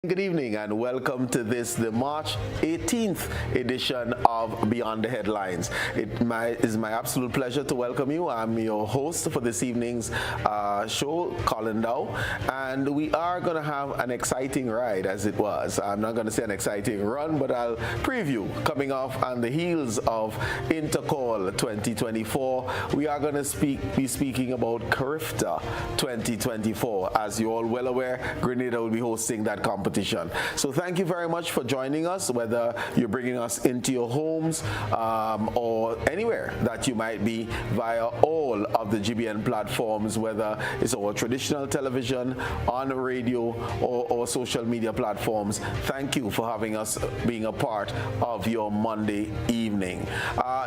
Good evening and welcome to the March 18th edition of Beyond the Headlines. It is my absolute pleasure to welcome you. I'm your host for this evening's show, Colin Dowe, and we are going to have an exciting ride as it was. I'm not going to say an exciting run, but I'll preview coming off on the heels of Intercall 2024. We are going to be speaking about CARIFTA 2024. As you're all well aware, Grenada will be hosting that competition. So thank you very much for joining us, whether you're bringing us into your homes or anywhere that you might be via all of the GBN platforms, whether it's our traditional television, on radio, or social media platforms. Thank you for having us being a part of your Monday evening.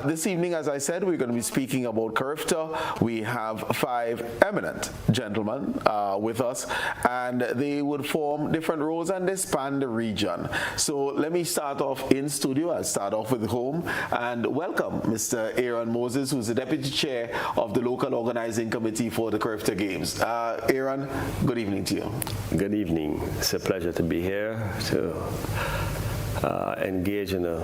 This evening, as I said, we're going to be speaking about CARIFTA. We have 5 eminent gentlemen with us, and they would form different roles and they span the region. So let me start off in studio. I'll start off with home and welcome Mr. Aaron Moses, who's the Deputy Chair of the Local Organizing Committee for the CARIFTA Games. Aaron, good evening to you. Good evening. It's a pleasure to be here to engage in a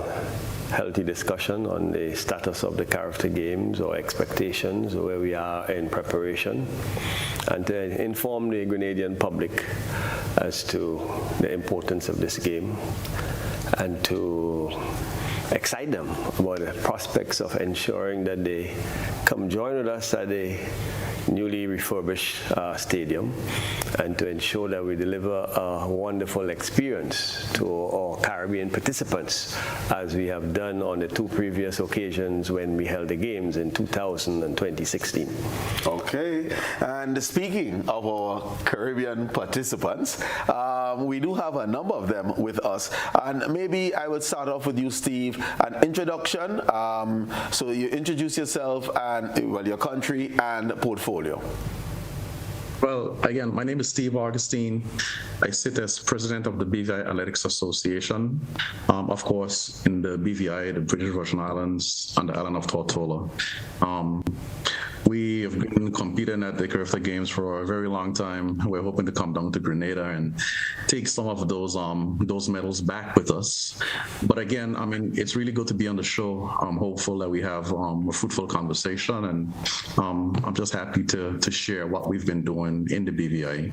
healthy discussion on the status of the CARIFTA Games, or expectations, where we are in preparation, and to inform the Grenadian public as to the importance of this game and to excite them about the prospects of ensuring that they come join with us at the newly refurbished stadium, and to ensure that we deliver a wonderful experience to our Caribbean participants, as we have done on the 2 previous occasions when we held the games in 2000 and 2016. Okay, and speaking of our Caribbean participants, we do have a number of them with us, and maybe I would start off with you, Steve, an introduction. So you introduce yourself and, well, your country and portfolio. Well, again, my name is Steve Augustine. I sit as president of the BVI Athletics Association, of course, in the BVI, the British Virgin Islands, and the island of Tortola. We have been competing at the CARIFTA Games for a very long time. We're hoping to come down to Grenada and take some of those medals back with us. But again, I mean, it's really good to be on the show. I'm hopeful that we have a fruitful conversation, and I'm just happy to share what we've been doing in the BVI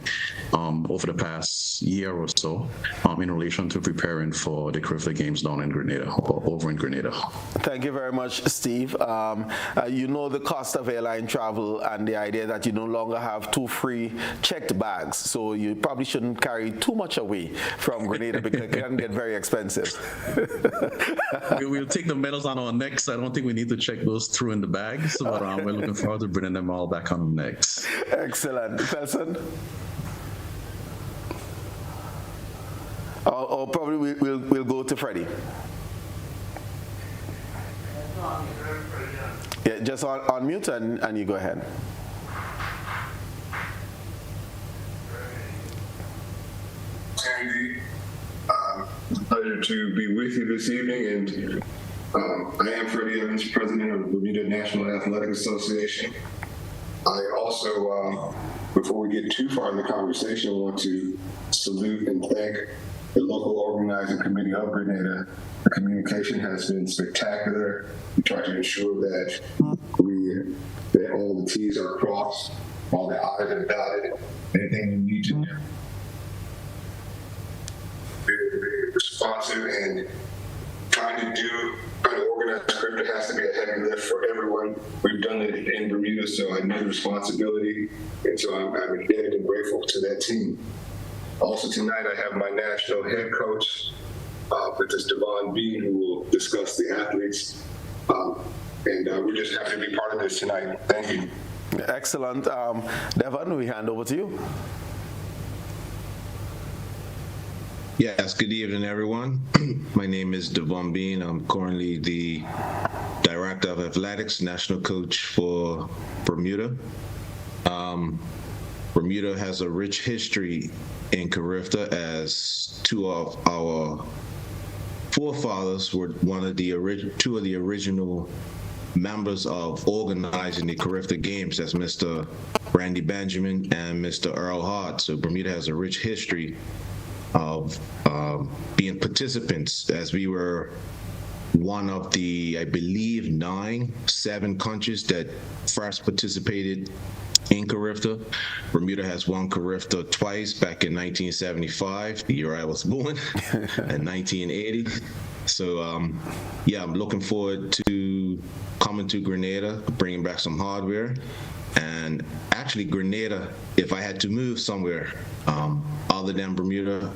over the past year or so in relation to preparing for the CARIFTA Games down in Grenada, or over in Grenada. Thank you very much, Steve. You know the cost of airline travel and the idea that you no longer have 2 free checked bags, so you probably shouldn't carry too much away from Grenada because it can get very expensive. We'll take the medals on our necks. I don't think we need to check those through in the bags, but we're looking forward to bringing them all back on the necks. Excellent. Thelson? Or probably we'll go to Freddy. Yeah, just on mute and you go ahead. Sandy, it's a pleasure to be with you this evening, and I am Freddy Evans, president of the Bermuda National Athletic Association. I also, before we get too far in the conversation, want to salute and thank the local organizing committee of Grenada. The communication has been spectacular. We try to ensure that all the T's are crossed, all the I's are dotted, anything we need to do. Very responsive, and trying to organize CARIFTA has to be a heavy lift for everyone. We've done it in Bermuda, so I know the responsibility, and so I'm indebted and grateful to that team. Also tonight, I have my national head coach, with us, Devon, who will discuss the athletes, and we're just happy to be part of this tonight. Thank you. Excellent. Devon, we hand over to you. Yes, good evening, everyone. My name is Devon. I'm currently the Director of Athletics, National Coach for Bermuda. Bermuda has a rich history in CARIFTA, as 2 of our forefathers were two of the original members of organizing the CARIFTA Games. That's Mr. Randy Benjamin and Mr. Earl Hart. So Bermuda has a rich history of being participants, as we were one of the, I believe, 7 countries that first participated in CARIFTA. Bermuda has won CARIFTA twice, back in 1975, the year I was born, and 1980. So, yeah, I'm looking forward to coming to Grenada, bringing back some hardware. And actually, Grenada, if I had to move somewhere other than Bermuda,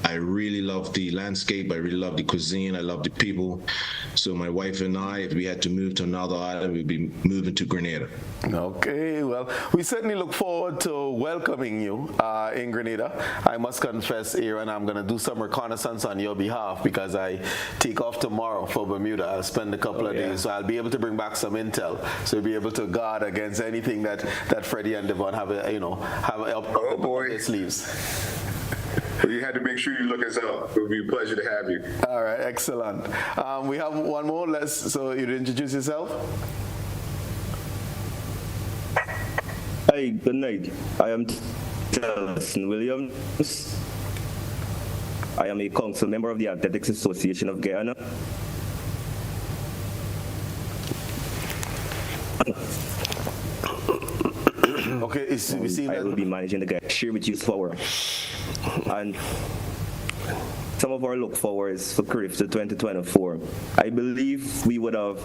I really love the landscape, I really love the cuisine, I love the people. So my wife and I, if we had to move to another island, we'd be moving to Grenada. Okay, well, we certainly look forward to welcoming you in Grenada. I must confess, Aaron, I'm going to do some reconnaissance on your behalf because I take off tomorrow for Bermuda. I'll spend a couple of days, so I'll be able to bring back some intel, so we'll be able to guard against anything that Freddy and Devon have up their sleeves. Well, you had to make sure you look us up. It would be a pleasure to have you. All right, excellent. We have one more. So you introduce yourself. Hi, good night. I am Thelson Williams. I am a council member of the Athletics Association of Guyana. Okay, I will be managing the Guyana. Share with you forward. And some of our look forwards for CARIFTA 2024. I believe we would have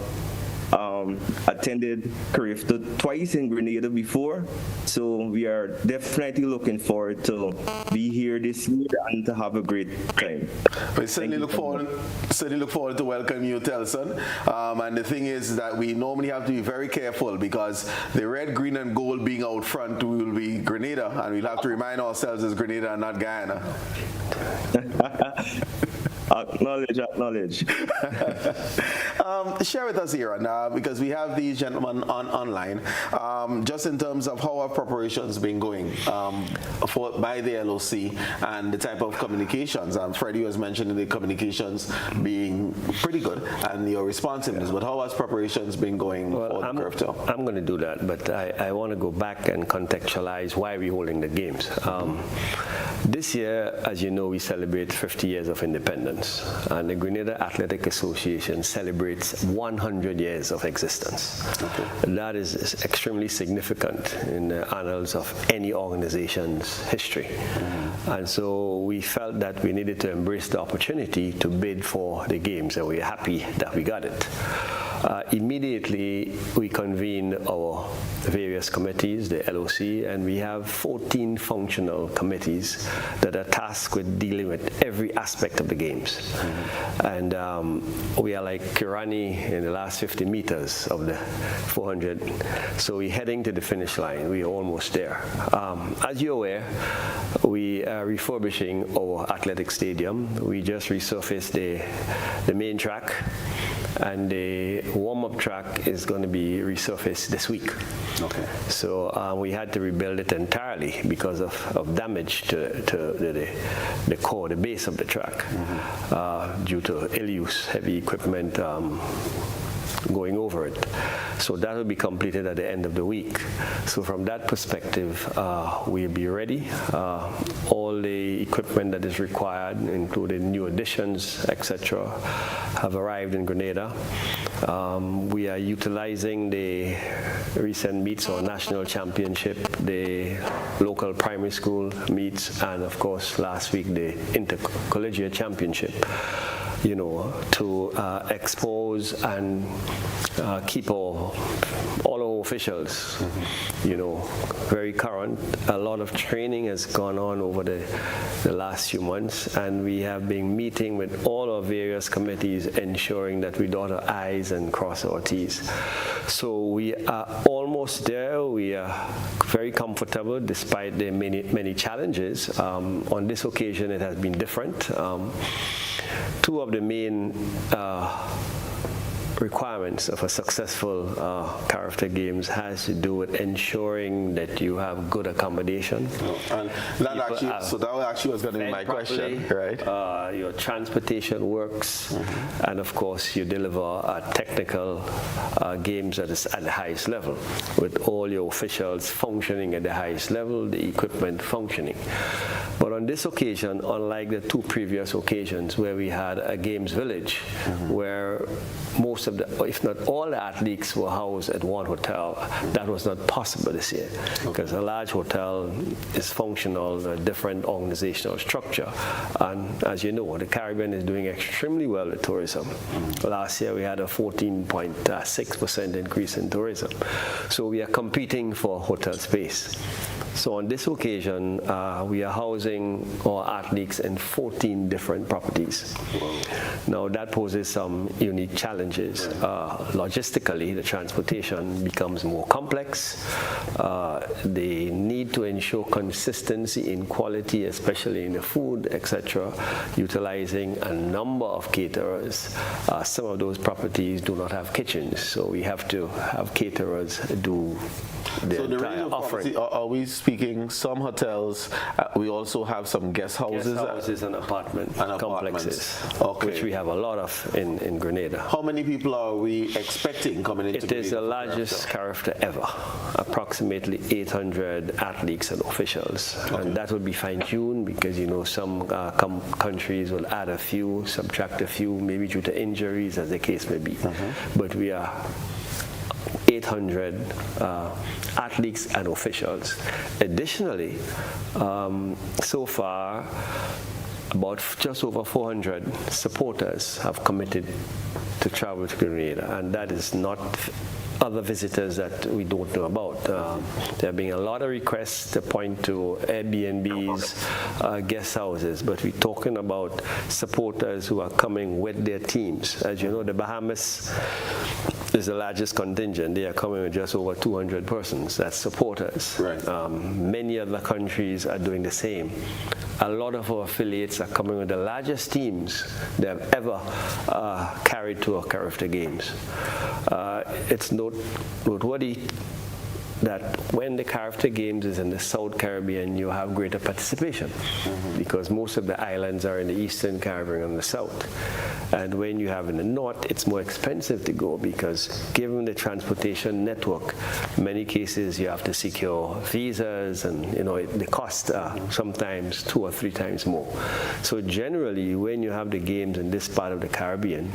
attended CARIFTA twice in Grenada before, so we are definitely looking forward to be here this year and to have a great time. We certainly look forward to welcome you, Thelson. And the thing is that we normally have to be very careful because the red, green, and gold being out front will be Grenada, and we'll have to remind ourselves it's Grenada and not Guyana. Acknowledge. Share with us here, because we have these gentlemen online, just in terms of how our preparations been going by the LOC and the type of communications. Freddy was mentioning the communications being pretty good and your responsiveness, but how has preparations been going for the CARIFTA? I'm going to do that, but I want to go back and contextualize why we're holding the games. This year, as you know, we celebrate 50 years of independence, and the Grenada Athletic Association celebrates 100 years of existence. Okay. That is extremely significant in the annals of any organization's history. And so we felt that we needed to embrace the opportunity to bid for the games, and we're happy that we got it. Immediately, we convened our various committees, the LOC, and we have 14 functional committees that are tasked with dealing with every aspect of the games. And we are like Kirani in the last 50 meters of the 400. So we're heading to the finish line. We're almost there. As you're aware, we are refurbishing our athletic stadium. We just resurfaced the main track, and the warm-up track is going to be resurfaced this week. Okay. So we had to rebuild it entirely because of damage to the core, the base of the track, due to ill use, heavy equipment going over it. So that will be completed at the end of the week. So from that perspective, we'll be ready. All the equipment that is required, including new additions, etc., have arrived in Grenada. We are utilizing the recent meets or national championship, the local primary school meets, and of course last week the intercollegiate championship, to expose and keep all our officials, very current. A lot of training has gone on over the last few months, and we have been meeting with all our various committees, ensuring that we dot our I's and cross our T's. So we are almost there. We are very comfortable despite the many challenges. On this occasion, it has been different. Two of the main requirements of a successful CARIFTA Games has to do with ensuring that you have good accommodation. And that actually was going to be my question, right? Your transportation works, and of course you deliver technical games at the highest level, with all your officials functioning at the highest level, the equipment functioning. But on this occasion, unlike the two previous occasions where we had a games village, where most of the, if not all the athletes were housed at one hotel, that was not possible this year, because a large hotel is functional, a different organizational structure. And as you know, the Caribbean is doing extremely well with tourism. Last year we had a 14.6% increase in tourism. So we are competing for hotel space. So on this occasion, we are housing our athletes in 14 different properties. Now that poses some unique challenges. Logistically, the transportation becomes more complex. The need to ensure consistency in quality, especially in the food, etc., utilizing a number of caterers. Some of those properties do not have kitchens, so we have to have caterers do the entire offering. Are we speaking some hotels? We also have some guest houses. Guest houses and apartment complexes, which we have a lot of in Grenada. How many people are we expecting coming into Grenada? It is the largest CARIFTA ever, approximately 800 athletes and officials. And that will be fine-tuned because, you know, some countries will add a few, subtract a few, maybe due to injuries, as the case may be. But we are 800 athletes and officials. Additionally, so far, about just over 400 supporters have committed to travel to Grenada, and that is not other visitors that we don't know about. There have been a lot of requests to point to Airbnbs, guest houses, but we're talking about supporters who are coming with their teams. As you know, the Bahamas is the largest contingent. They are coming with just over 200 persons. That's supporters. Right. Many other countries are doing the same. A lot of our affiliates are coming with the largest teams they have ever carried to our CARIFTA Games. It's noteworthy that when the CARIFTA Games is in the South Caribbean, you have greater participation because most of the islands are in the Eastern Caribbean and the South. And when you have in the North, it's more expensive to go because given the transportation network, many cases you have to secure visas and, you know, the cost sometimes 2 or 3 times more. So generally, when you have the games in this part of the Caribbean,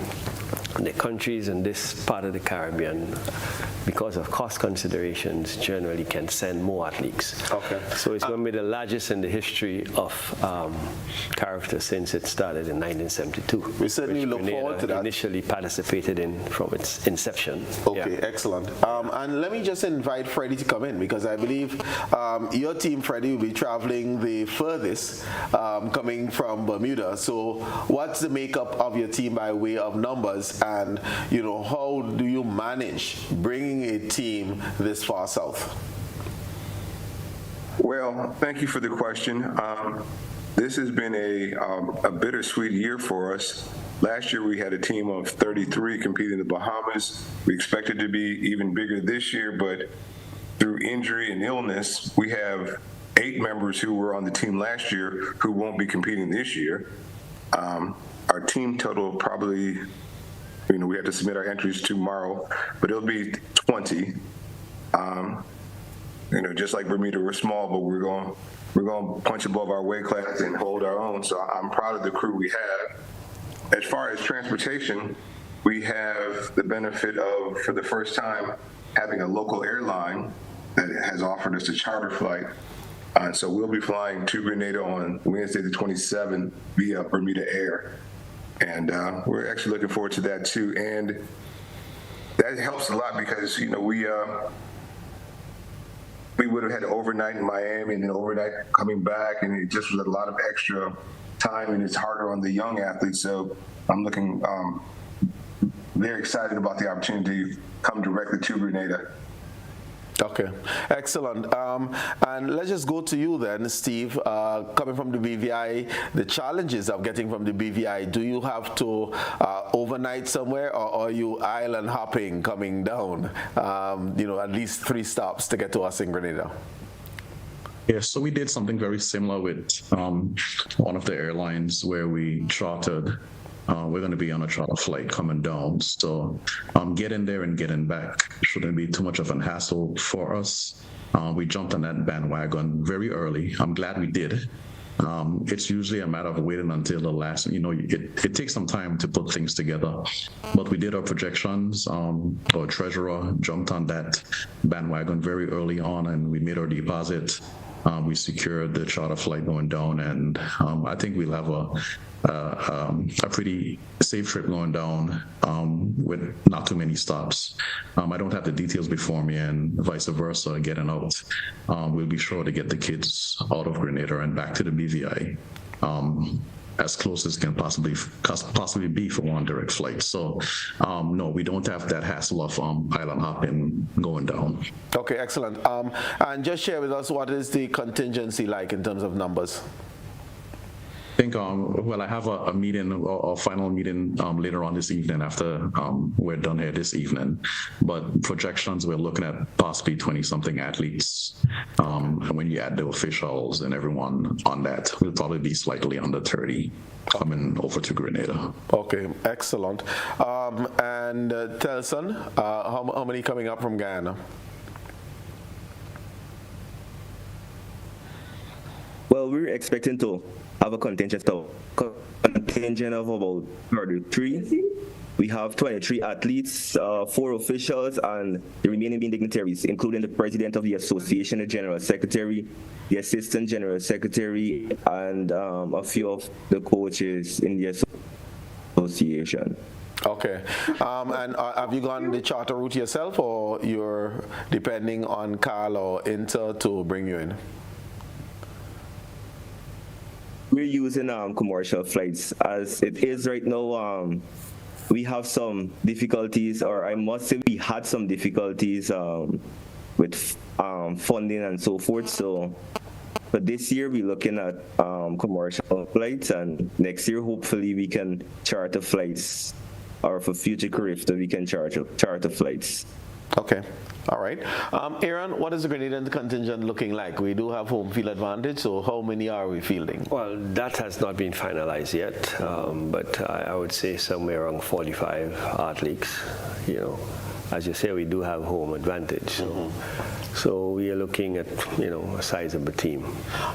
the countries in this part of the Caribbean, because of cost considerations, generally can send more athletes. Okay. So it's going to be the largest in the history of CARIFTA since it started in 1972. We certainly look forward to that. Initially participated in from its inception. Okay, excellent. And let me just invite Freddy to come in because I believe your team, Freddy, will be traveling the furthest, coming from Bermuda. So what's the makeup of your team by way of numbers, and you know, how do you manage bringing a team this far south? Well, thank you for the question. This has been a bittersweet year for us. Last year we had a team of 33 competing in the Bahamas. We expected to be even bigger this year, but through injury and illness, we have 8 members who were on the team last year who won't be competing this year. Our team total probably, you know, we have to submit our entries tomorrow, but it'll be 20. You know, just like Bermuda, we're small, but we're going to punch above our weight class and hold our own. So I'm proud of the crew we have. As far as transportation, we have the benefit of, for the first time, having a local airline that has offered us a charter flight. So we'll be flying to Grenada on Wednesday the 27th via Bermuda Air. And we're actually looking forward to that too. And that helps a lot because, you know, we would have had to overnight in Miami and then overnight coming back, and it just was a lot of extra time, and it's harder on the young athletes. So I'm looking very excited about the opportunity to come directly to Grenada. Okay, excellent. And let's just go to you then, Steve. Coming from the BVI, the challenges of getting from the BVI, do you have to overnight somewhere, or are you island hopping coming down, you know, at least 3 stops to get to us in Grenada? Yeah, so we did something very similar with one of the airlines where we chartered. We're going to be on a charter flight coming down, so getting there and getting back shouldn't be too much of an hassle for us. We jumped on that bandwagon very early. I'm glad we did, it's usually a matter of waiting until the last, it takes some time to put things together. But we did our projections. Our treasurer jumped on that bandwagon very early on, and we made our deposit. We secured the charter flight going down, and I think we'll have a pretty safe trip going down with not too many stops. I don't have the details before me, and vice versa, getting out. We'll be sure to get the kids out of Grenada and back to the BVI as close as can possibly be for one direct flight. So no, we don't have that hassle of island hopping going down. Okay, excellent. And just share with us, what is the contingency like in terms of numbers? I think, I have a meeting, a final meeting later on this evening after we're done here this evening. But projections, we're looking at possibly 20-something athletes. And when you add the officials and everyone on that, we'll probably be slightly under 30 coming over to Grenada. Okay, excellent. And Thelson, how many coming up from Guyana? Well, we're expecting to have a contingent of about 33. We have 23 athletes, 4 officials, and the remaining being dignitaries, including the president of the association, the general secretary, the assistant general secretary, and a few of the coaches in the association. Okay. And have you gone the charter route yourself, or you're depending on Carl or Inter to bring you in? We're using commercial flights. As it is right now, we have some difficulties, or I must say we had some difficulties with funding and so forth. So but this year we're looking at commercial flights, and next year hopefully we can charter flights, or for future CARIFTA we can charter flights. Okay. All right. Aaron, what is the Grenadian contingent looking like? We do have home field advantage, so how many are we fielding? Well, that has not been finalized yet, but I would say somewhere around 45 athletes. As you say, we do have home advantage. So we are looking at, a sizable team.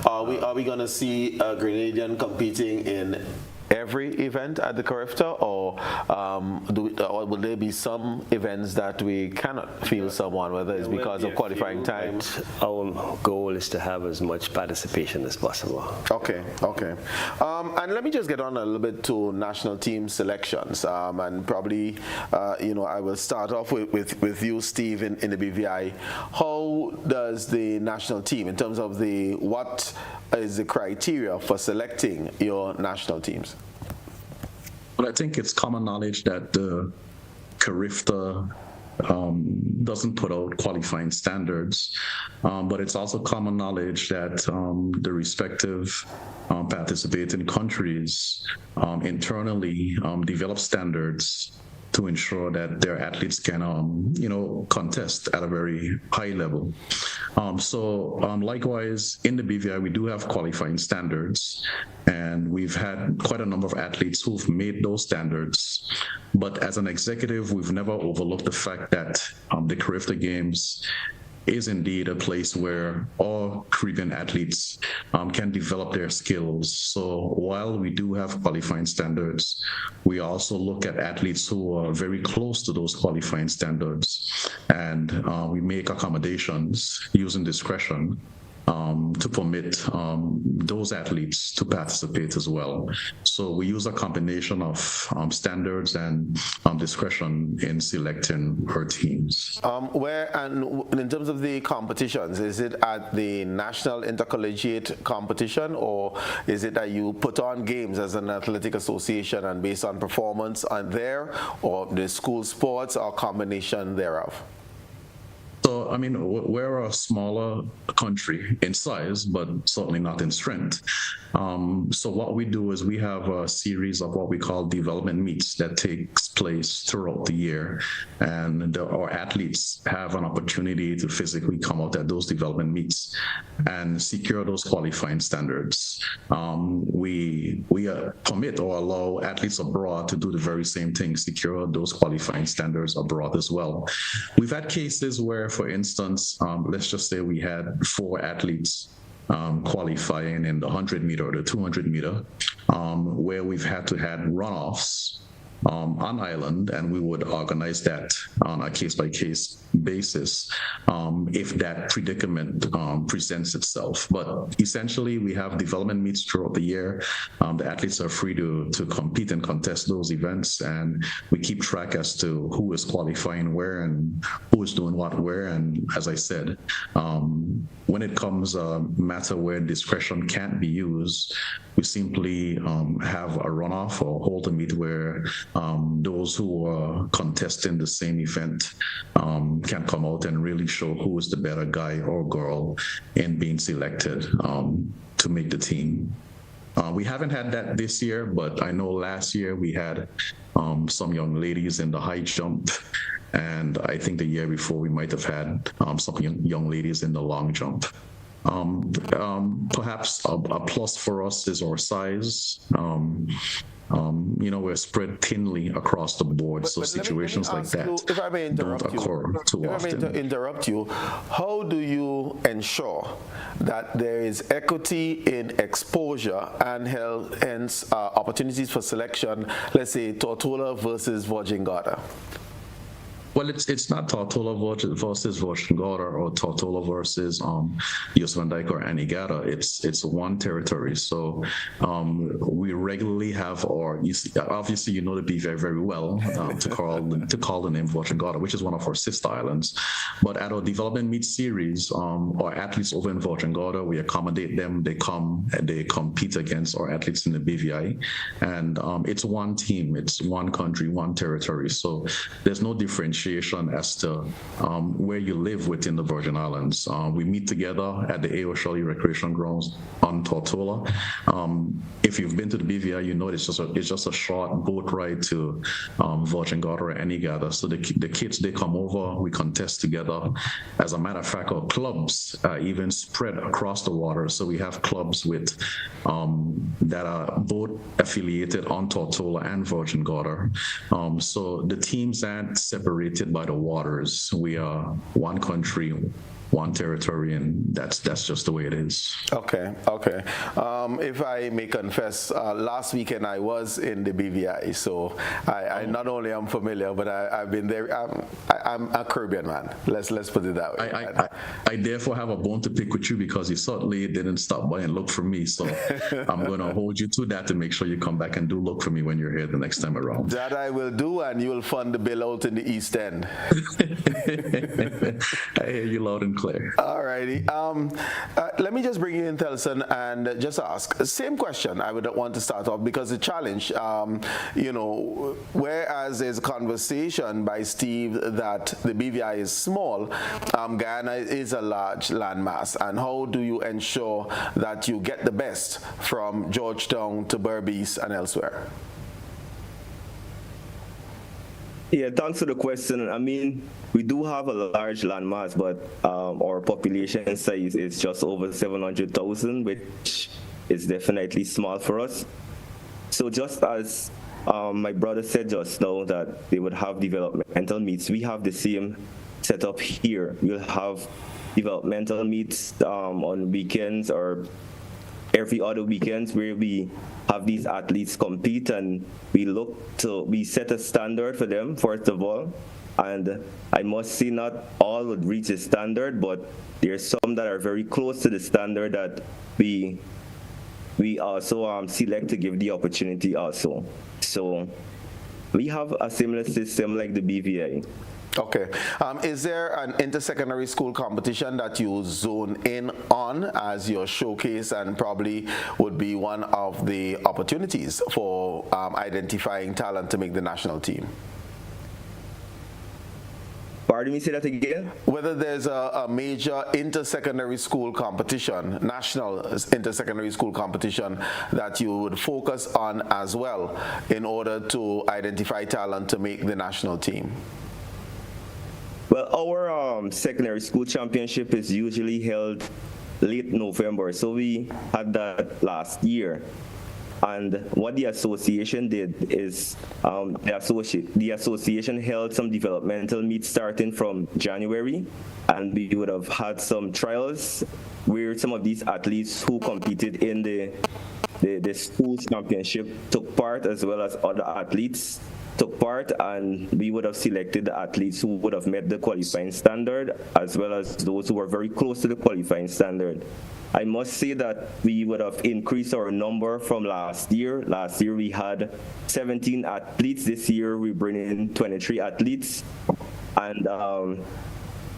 Are we going to see a Grenadian competing in every event at the CARIFTA, or will there be some events that we cannot field someone, whether it's because of qualifying time? Our goal is to have as much participation as possible. Okay. And let me just get on a little bit to national team selections, and probably, I will start off with you, Steve, in the BVI. How does the national team, in terms of what is the criteria for selecting your national teams? Well, I think it's common knowledge that the CARIFTA doesn't put out qualifying standards, but it's also common knowledge that the respective participating countries internally develop standards to ensure that their athletes can, contest at a very high level. So likewise, in the BVI, we do have qualifying standards, and we've had quite a number of athletes who've made those standards. But as an executive, we've never overlooked the fact that the CARIFTA Games is indeed a place where all Caribbean athletes can develop their skills. So while we do have qualifying standards, we also look at athletes who are very close to those qualifying standards, and we make accommodations using discretion to permit those athletes to participate as well. So we use a combination of standards and discretion in selecting our teams. In terms of the competitions, is it at the national intercollegiate competition, or is it that you put on games as an athletic association and based on performance on there, or the school sports, or combination thereof? So, we're a smaller country in size, but certainly not in strength. So what we do is we have a series of what we call development meets that takes place throughout the year. And our athletes have an opportunity to physically come out at those development meets and secure those qualifying standards. We permit or allow athletes abroad to do the very same thing, secure those qualifying standards abroad as well. We've had cases where, for instance, let's just say we had 4 athletes qualifying in the 100-meter or the 200-meter, where we've had to have runoffs on island, and we would organize that on a case-by-case basis if that predicament presents itself. But essentially, we have development meets throughout the year. The athletes are free to compete and contest those events, and we keep track as to who is qualifying where and who is doing what where. And as I said, when it comes a matter where discretion can't be used, we simply have a runoff or hold a meet where those who are contesting the same event can come out and really show who is the better guy or girl in being selected to make the team. We haven't had that this year, but I know last year we had some young ladies in the high jump, and I think the year before we might have had some young ladies in the long jump. Perhaps a plus for us is our size. We're spread thinly across the board, so situations like that don't occur too often. If I may interrupt you, how do you ensure that there is equity in exposure and hence opportunities for selection, let's say Tortola versus Virgin Gorda? Well, it's not Tortola versus Virgin Gorda or Tortola versus Jost Van Dyke or Anegada. It's one territory. So we regularly have, obviously you know the BVI very well to call the name Virgin Gorda, which is one of our sister islands. But at our development meet series, our athletes over in Virgin Gorda, we accommodate them. They come and they compete against our athletes in the BVI, and it's one team, it's one country, one territory. So there's no differentiation as to where you live within the Virgin Islands. We meet together at the A.O. Shirley Recreation Grounds on Tortola. If you've been to the BVI, you know it's just a short boat ride to Virgin Gorda or Anegada. So the kids, they come over, we contest together. As a matter of fact, our clubs even spread across the water. So we have clubs with that are both affiliated on Tortola and Virgin Gorda. So the teams aren't separated by the waters. We are one country, one territory, and that's just the way it is. Okay. If I may confess, last weekend I was in the BVI, so I not only am familiar, but I've been there. I'm a Caribbean man. Let's put it that way. I therefore have a bone to pick with you because you certainly didn't stop by and look for me. So I'm going to hold you to that to make sure you come back and do look for me when you're here the next time around. That I will do, and you'll fund the bill out in the East End. I hear you loud and clear. All righty. Let me just bring you in, Thelson, and just ask. Same question I would want to start off, because the challenge, whereas there's a conversation by Steve that the BVI is small, Guyana is a large landmass. And how do you ensure that you get the best from Georgetown to Berbice and elsewhere? Yeah, thanks for the question. I mean, we do have a large landmass, but our population size is just over 700,000, which is definitely small for us. So just as my brother said just now that they would have developmental meets, we have the same setup here. We'll have developmental meets on weekends or every other weekends where we have these athletes compete, and we set a standard for them, first of all. And I must say not all would reach the standard, but there's some that are very close to the standard that we also select to give the opportunity also. So we have a similar system like the BVI. Okay. Is there an intersecondary school competition that you zone in on as your showcase and probably would be one of the opportunities for identifying talent to make the national team? Pardon me, say that again? Whether there's a major intersecondary school competition, national intersecondary school competition that you would focus on as well in order to identify talent to make the national team. Well, our secondary school championship is usually held late November, so we had that last year. And what the association did is the association held some developmental meets starting from January, and we would have had some trials where some of these athletes who competed in the school championship took part, as well as other athletes took part, and we would have selected the athletes who would have met the qualifying standard, as well as those who were very close to the qualifying standard. I must say that we would have increased our number from last year. Last year we had 17 athletes. This year we bring in 23 athletes, and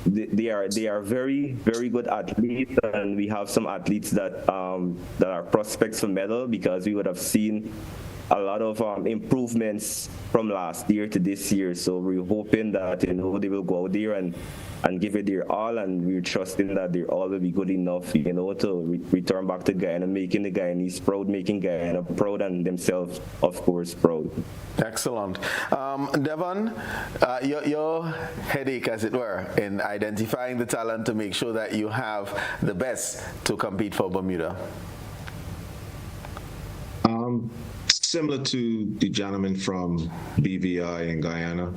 they are very, very good athletes, and we have some athletes that are prospects for medal, because we would have seen a lot of improvements from last year to this year. So we're hoping that they will go out there and give it their all, and we're trusting that their all will be good enough, to return back to Guyana, making the Guyanese proud, making Guyana proud, and themselves, of course, proud. Excellent. Devon, your headache, as it were, in identifying the talent to make sure that you have the best to compete for Bermuda. Similar to the gentleman from BVI in Guyana,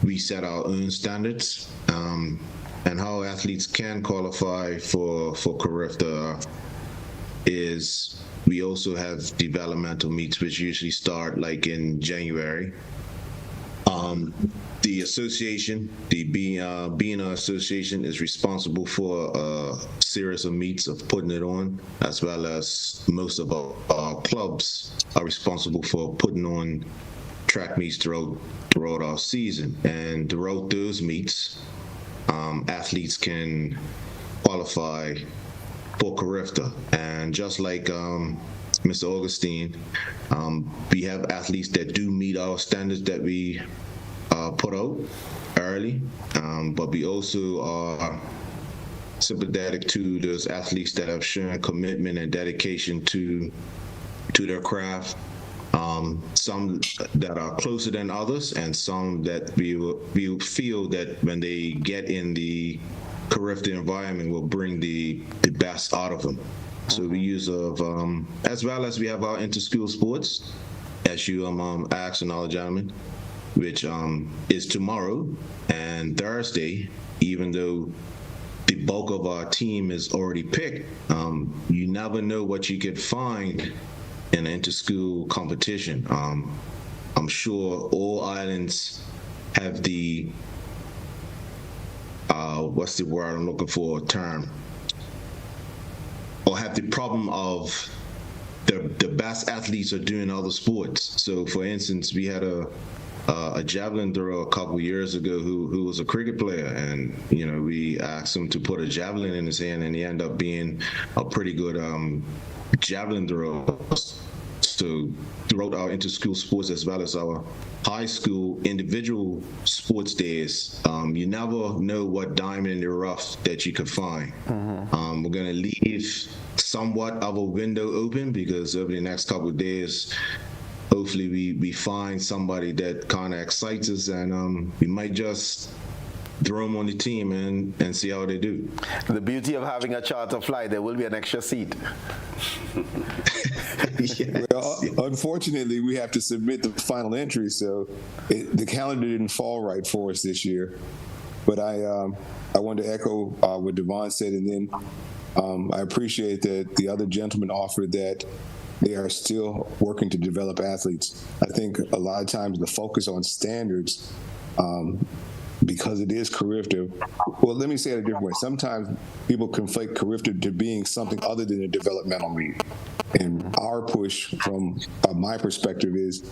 we set our own standards, and how athletes can qualify for CARIFTA is we also have developmental meets, which usually start like in January. The association, the BNR Association, is responsible for a series of meets of putting it on, as well as most of our clubs are responsible for putting on track meets throughout our season. And throughout those meets, athletes can qualify for CARIFTA. And just like Mr. Augustine, we have athletes that do meet our standards that we put out early, but we also are sympathetic to those athletes that have shown commitment and dedication to their craft. Some that are closer than others, and some that we feel that when they get in the CARIFTA environment will bring the best out of them. So we use as well as we have our inter-school sports, as you asked another gentleman, which is tomorrow and Thursday. Even though the bulk of our team is already picked, you never know what you could find in an inter-school competition. I'm sure all islands have the what's the word I'm looking for, term, or have the problem of the best athletes are doing other sports. So for instance, we had a javelin thrower a couple years ago who was a cricket player, and we asked him to put a javelin in his hand, and he ended up being a pretty good javelin thrower. So throughout our inter-school sports, as well as our high school individual sports days, you never know what diamond in the rough that you could find. Mm-hmm. We're going to leave somewhat of a window open, because over the next couple of days, hopefully we find somebody that kind of excites us, and we might just throw them on the team and see how they do. The beauty of having a charter flight, there will be an extra seat. Yes. Well, unfortunately, we have to submit the final entry, so the calendar didn't fall right for us this year. But I wanted to echo what Devon said, and then I appreciate that the other gentleman offered that they are still working to develop athletes. I think a lot of times the focus on standards, because it is CARIFTA. Well, let me say it a different way. Sometimes people conflate CARIFTA to being something other than a developmental meet. And our push from my perspective is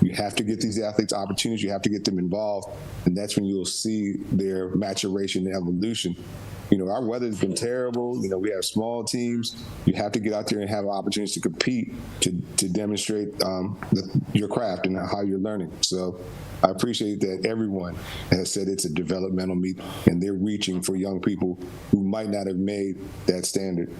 you have to get these athletes opportunities, you have to get them involved, and that's when you'll see their maturation and evolution. Our weather's been terrible. We have small teams. You have to get out there and have opportunities to compete, to demonstrate your craft and how you're learning. So I appreciate that everyone has said it's a developmental meet, and they're reaching for young people who might not have made that standard.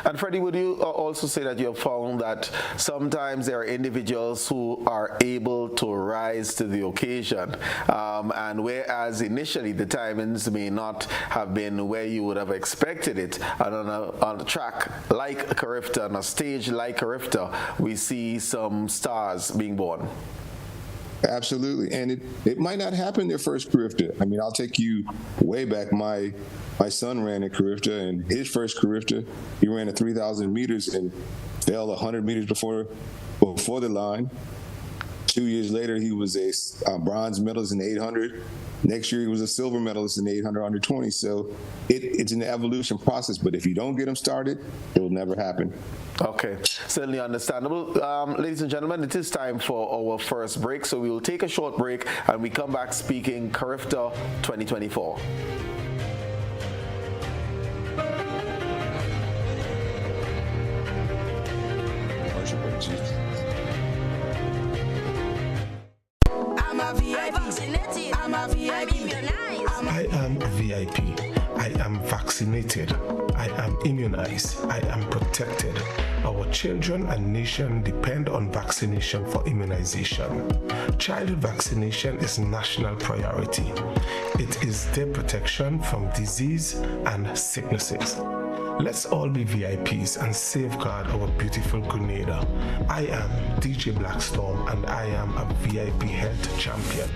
And Freddy, would you also say that you have found that sometimes there are individuals who are able to rise to the occasion, and whereas initially the timings may not have been where you would have expected it, and on a track like CARIFTA, on a stage like CARIFTA, we see some stars being born? Absolutely, and it might not happen their first CARIFTA. I mean, I'll take you way back. My son ran at CARIFTA, and his first CARIFTA, he ran at 3,000 meters and fell 100 meters before the line. 2 years later, he was a bronze medalist in 800. Next year, he was a silver medalist in 800 under 20. So it's an evolution process, but if you don't get them started, it will never happen. Okay, certainly understandable. Ladies and gentlemen, it is time for our first break, so we will take a short break and we come back speaking CARIFTA 2024. I'm a VIP. I'm a VIP. I am a VIP. I am vaccinated. I am immunized. I am protected. Our children and nation depend on vaccination for immunization. Childhood vaccination is national priority. It is their protection from disease and sicknesses. Let's all be VIPs and safeguard our beautiful Grenada. I am DJ Blackstorm and I am a VIP health champion.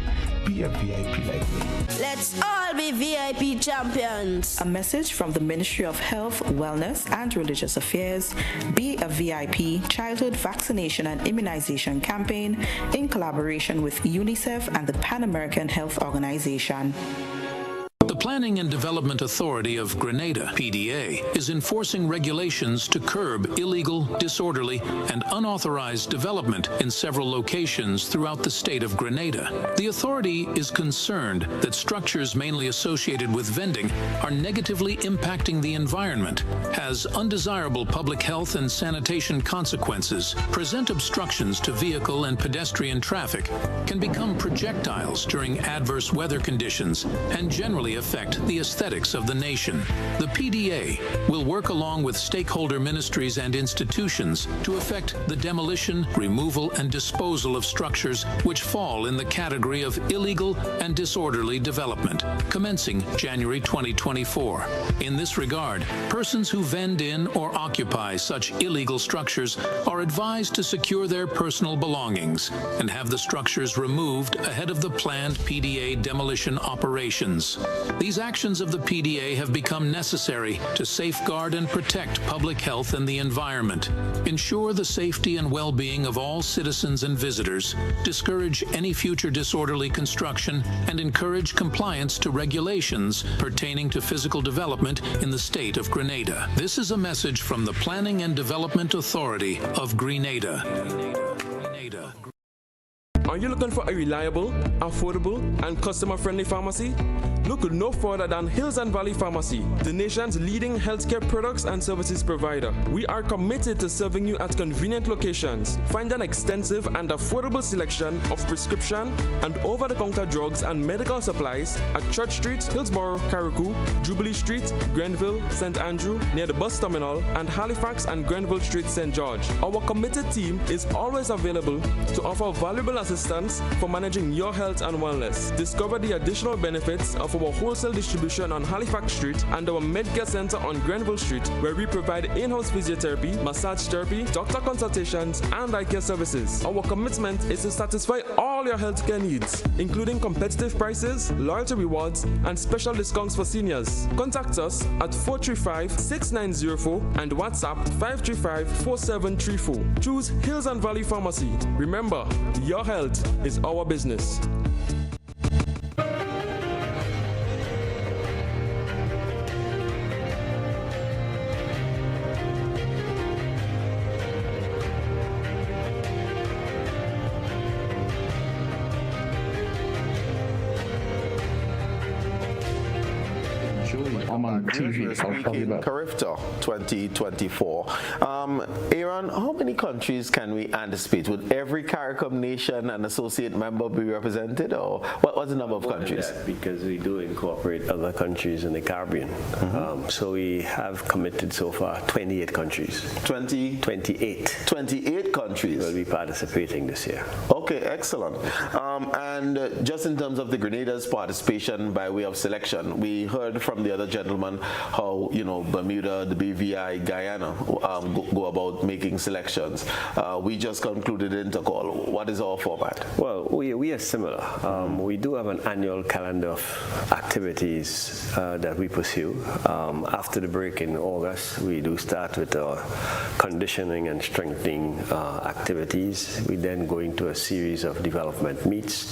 Be a VIP like me. Let's all be VIP champions. A message from the Ministry of Health, Wellness and Religious Affairs, Be a VIP Childhood Vaccination and Immunization Campaign in collaboration with UNICEF and the Pan American Health Organization. The Planning and Development Authority of Grenada, PDA, is enforcing regulations to curb illegal, disorderly, and unauthorized development in several locations throughout the state of Grenada. The authority is concerned that structures mainly associated with vending are negatively impacting the environment, has undesirable public health and sanitation consequences, present obstructions to vehicle and pedestrian traffic, can become projectiles during adverse weather conditions, and generally affect the aesthetics of the nation. The PDA will work along with stakeholder ministries and institutions to effect the demolition, removal, and disposal of structures which fall in the category of illegal and disorderly development, commencing January 2024. In this regard, persons who vend in or occupy such illegal structures are advised to secure their personal belongings and have the structures removed ahead of the planned PDA demolition operations. These actions of the PDA have become necessary to safeguard and protect public health and the environment, ensure the safety and well-being of all citizens and visitors, discourage any future disorderly construction, and encourage compliance to regulations pertaining to physical development in the state of Grenada. This is a message from the Planning and Development Authority of Grenada. Are you looking for a reliable, affordable, and customer-friendly pharmacy? Look no further than Hills and Valley Pharmacy, the nation's leading healthcare products and services provider. We are committed to serving you at convenient locations. Find an extensive and affordable selection of prescription and over-the-counter drugs and medical supplies at Church Street, Hillsborough, Carriacou, Jubilee Street, Grenville, St. Andrew, near the bus terminal, and Halifax and Grenville Street, St. George. Our committed team is always available to offer valuable assistance for managing your health and wellness. Discover the additional benefits of our wholesale distribution on Halifax Street and our Medcare Center on Grenville Street, where we provide in-house physiotherapy, massage therapy, doctor consultations, and eye care services. Our commitment is to satisfy all your healthcare needs, including competitive prices, loyalty rewards, and special discounts for seniors. Contact us at 435-6904 and WhatsApp 535-4734. Choose Hills and Valley Pharmacy. Remember, your health is our business. Welcome on back. TV. We're speaking CARIFTA 2024. Aaron, how many countries can we anticipate? Would every CARICOM nation and associate member be represented, or what's the number of countries? Because we do incorporate other countries in the Caribbean. So we have committed so far 28 countries. 28 countries will be participating this year. Okay, excellent. And just in terms of the Grenada's participation by way of selection, we heard from the other gentleman how, Bermuda, the BVI, Guyana go about making selections. We just concluded Intercall. What is our format? Well, we are similar. We do have an annual calendar of activities that we pursue. After the break in August, we do start with our conditioning and strengthening activities. We then go into a series of development meets,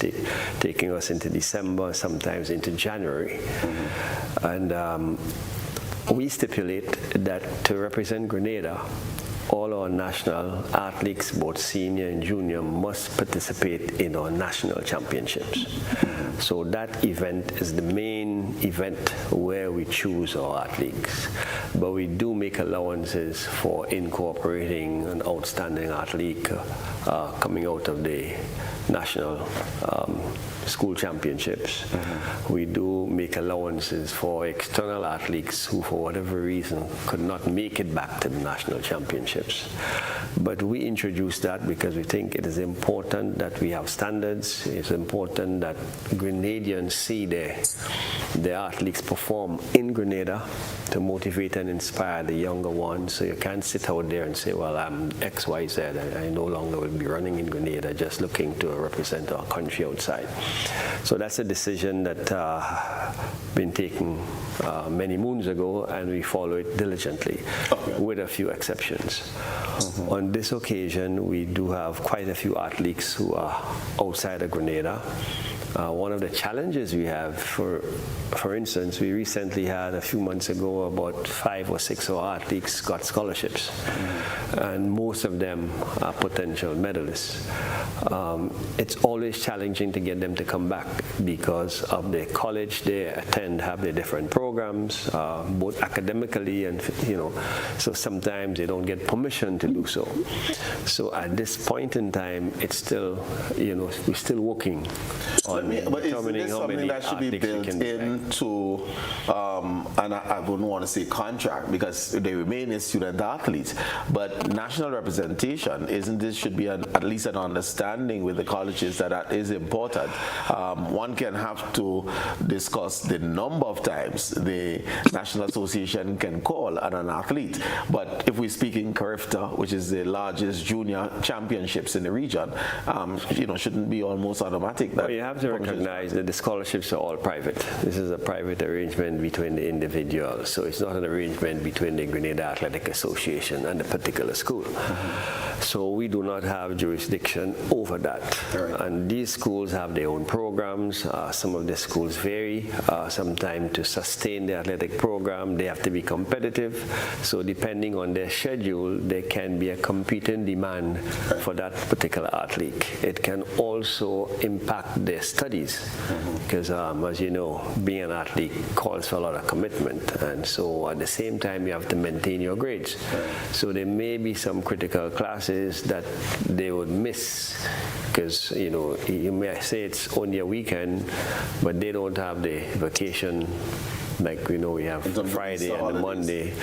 taking us into December, sometimes into January. And we stipulate that to represent Grenada, all our national athletes, both senior and junior, must participate in our national championships. So that event is the main event where we choose our athletes. But we do make allowances for incorporating an outstanding athlete coming out of the national school championships. We do make allowances for external athletes who, for whatever reason, could not make it back to the national championships. But we introduce that because we think it is important that we have standards. It's important that Grenadians see their athletes perform in Grenada to motivate and inspire the younger ones. So you can't sit out there and say, well, I'm X, Y, Z. I no longer will be running in Grenada, just looking to represent our country outside. So that's a decision that been taken many moons ago, and we follow it diligently, with a few exceptions. On this occasion, we do have quite a few athletes who are outside of Grenada. One of the challenges we have, for instance, we recently had a few months ago about 5 or 6 of our athletes got scholarships, and most of them are potential medalists. It's always challenging to get them to come back because of the college they attend have their different programs, both academically and so sometimes they don't get permission to do so. So at this point in time, it's still we're still working on determining how many that should be built into and I wouldn't want to say contract because they remain as student athletes, but national representation, isn't this should be at least an understanding with the colleges that is important. One can have to discuss the number of times the National Association can call on an athlete, but if we speak in CARIFTA, which is the largest junior championships in the region, shouldn't be almost automatic. Well, you have to recognize that the scholarships are all private. This is a private arrangement between the individuals, so it's not an arrangement between the Grenada Athletic Association and the particular school. So we do not have jurisdiction over that. And these schools have their own programs. Some of the schools vary. Sometimes to sustain the athletic program, they have to be competitive. So depending on their schedule, there can be a competing demand for that particular athlete. It can also impact their studies because, as you know, being an athlete calls for a lot of commitment. And so at the same time, you have to maintain your grades. So there may be some critical classes that they would miss because, you may say it's only a weekend, but they don't have the vacation like we have Friday and the Monday,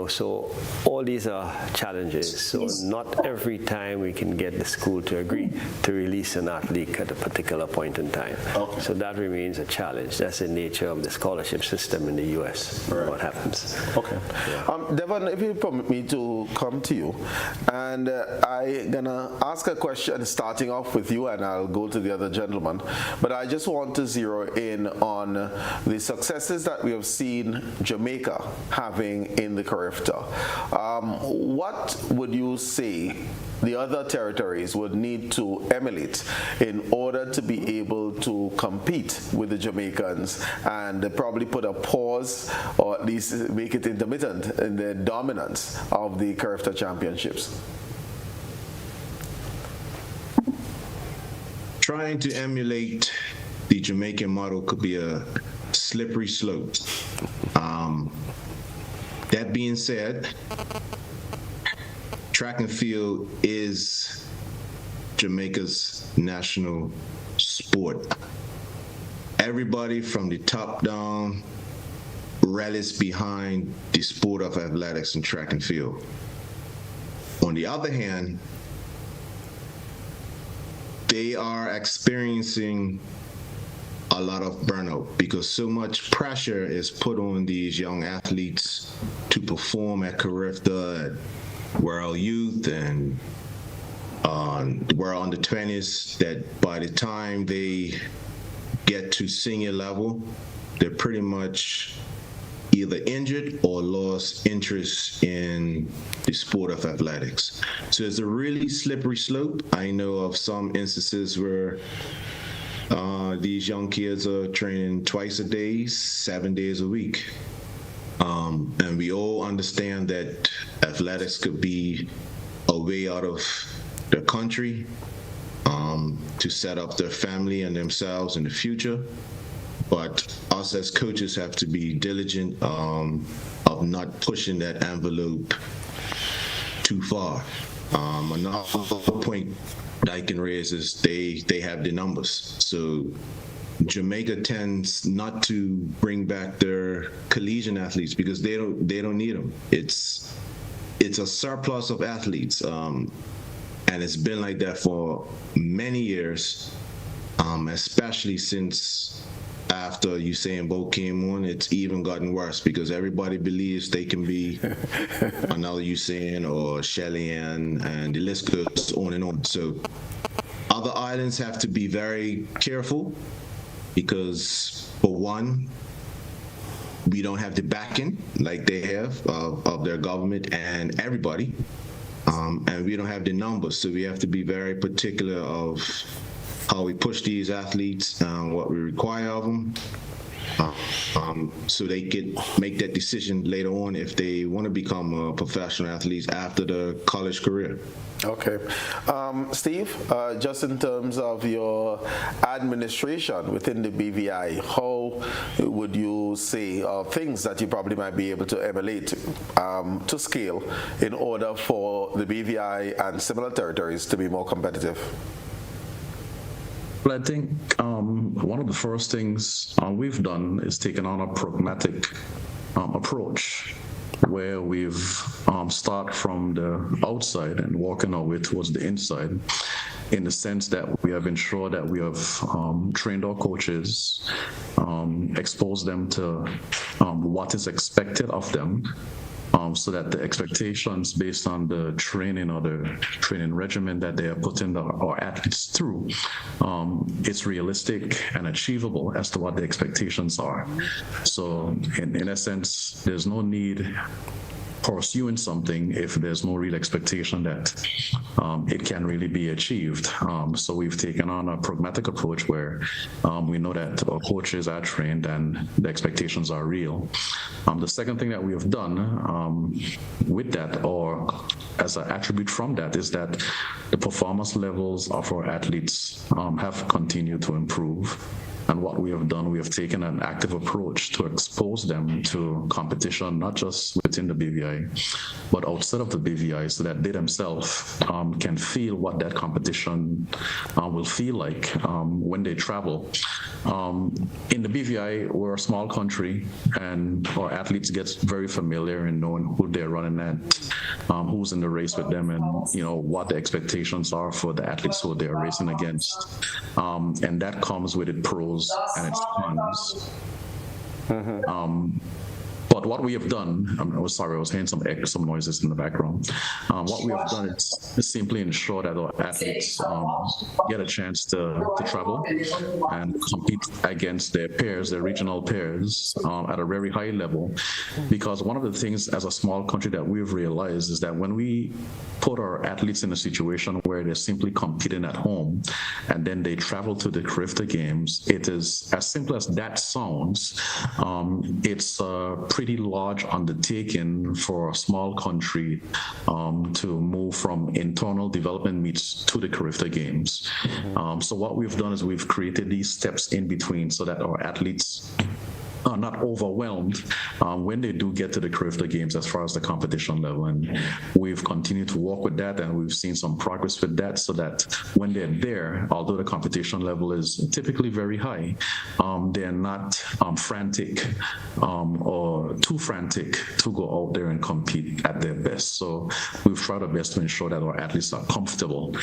so all these are challenges. So not every time we can get the school to agree to release an athlete at a particular point in time. So that remains a challenge. That's the nature of the scholarship system in the U.S. What happens. Devon, if you permit me to come to you, and I'm gonna ask a question starting off with you, and I'll go to the other gentleman, but I just want to zero in on the successes that we have seen Jamaica having in the CARIFTA. What would you say the other territories would need to emulate in order to be able to compete with the Jamaicans and probably put a pause or at least make it intermittent in the dominance of the CARIFTA championships? Trying to emulate the Jamaican model could be a slippery slope. That being said, track and field is Jamaica's national sport. Everybody from the top down rallies behind the sport of athletics and track and field. On the other hand, they are experiencing a lot of burnout because so much pressure is put on these young athletes to perform at CARIFTA, at World Youth, and World Under 20s, that by the time they get to senior level, they're pretty much either injured or lost interest in the sport of athletics. So it's a really slippery slope. I know of some instances where these young kids are training twice a day, 7 days a week. And we all understand that athletics could be a way out of their country to set up their family and themselves in the future. But us as coaches have to be diligent of not pushing that envelope too far. Another point that I can raise is they have the numbers. So Jamaica tends not to bring back their collegiate athletes because they don't need them. It's a surplus of athletes, and it's been like that for many years, especially since after Usain Bolt came on. It's even gotten worse because everybody believes they can be another Usain or Shelly and the list goes on and on. So other islands have to be very careful because, for one, we don't have the backing like they have of their government and everybody, and we don't have the numbers, so we have to be very particular of how we push these athletes, what we require of them, so they could make that decision later on if they want to become professional athletes after the college career. Okay. Steve, just in terms of your administration within the BVI, how would you say things that you probably might be able to emulate to scale in order for the BVI and similar territories to be more competitive? Well, I think one of the first things we've done is taken on a pragmatic approach, where we've start from the outside and working our way towards the inside, in the sense that we have ensured that we have trained our coaches, exposed them to what is expected of them, so that the expectations based on the training or the training regimen that they are putting our athletes through, it's realistic and achievable as to what the expectations are. So in essence, there's no need pursuing something if there's no real expectation that it can really be achieved. So we've taken on a pragmatic approach where we know that our coaches are trained and the expectations are real. The second thing that we have done with that, or as an attribute from that, is that the performance levels of our athletes have continued to improve. And what we have done, we have taken an active approach to expose them to competition, not just within the BVI, but outside of the BVI, so that they themselves can feel what that competition will feel like when they travel. In the BVI, we're a small country, and our athletes get very familiar in knowing who they're running at, who's in the race with them, and what the expectations are for the athletes who they're racing against. And that comes with its pros and its cons. But what we have done, I was hearing some noises in the background. What we have done is simply ensure that our athletes get a chance to travel and compete against their peers, their regional peers, at a very high level. Because one of the things as a small country that we've realized is that when we put our athletes in a situation where they're simply competing at home and then they travel to the CARIFTA games, it is as simple as that sounds. It's pretty large undertaking for a small country to move from internal development meets to the CARIFTA games. So what we've done is we've created these steps in between so that our athletes not overwhelmed when they do get to the CARIFTA games as far as the competition level. And we've continued to work with that, and we've seen some progress with that, so that when they're there, although the competition level is typically very high, they're not frantic or too frantic to go out there and compete at their best. So we've tried our best to ensure that our athletes are comfortable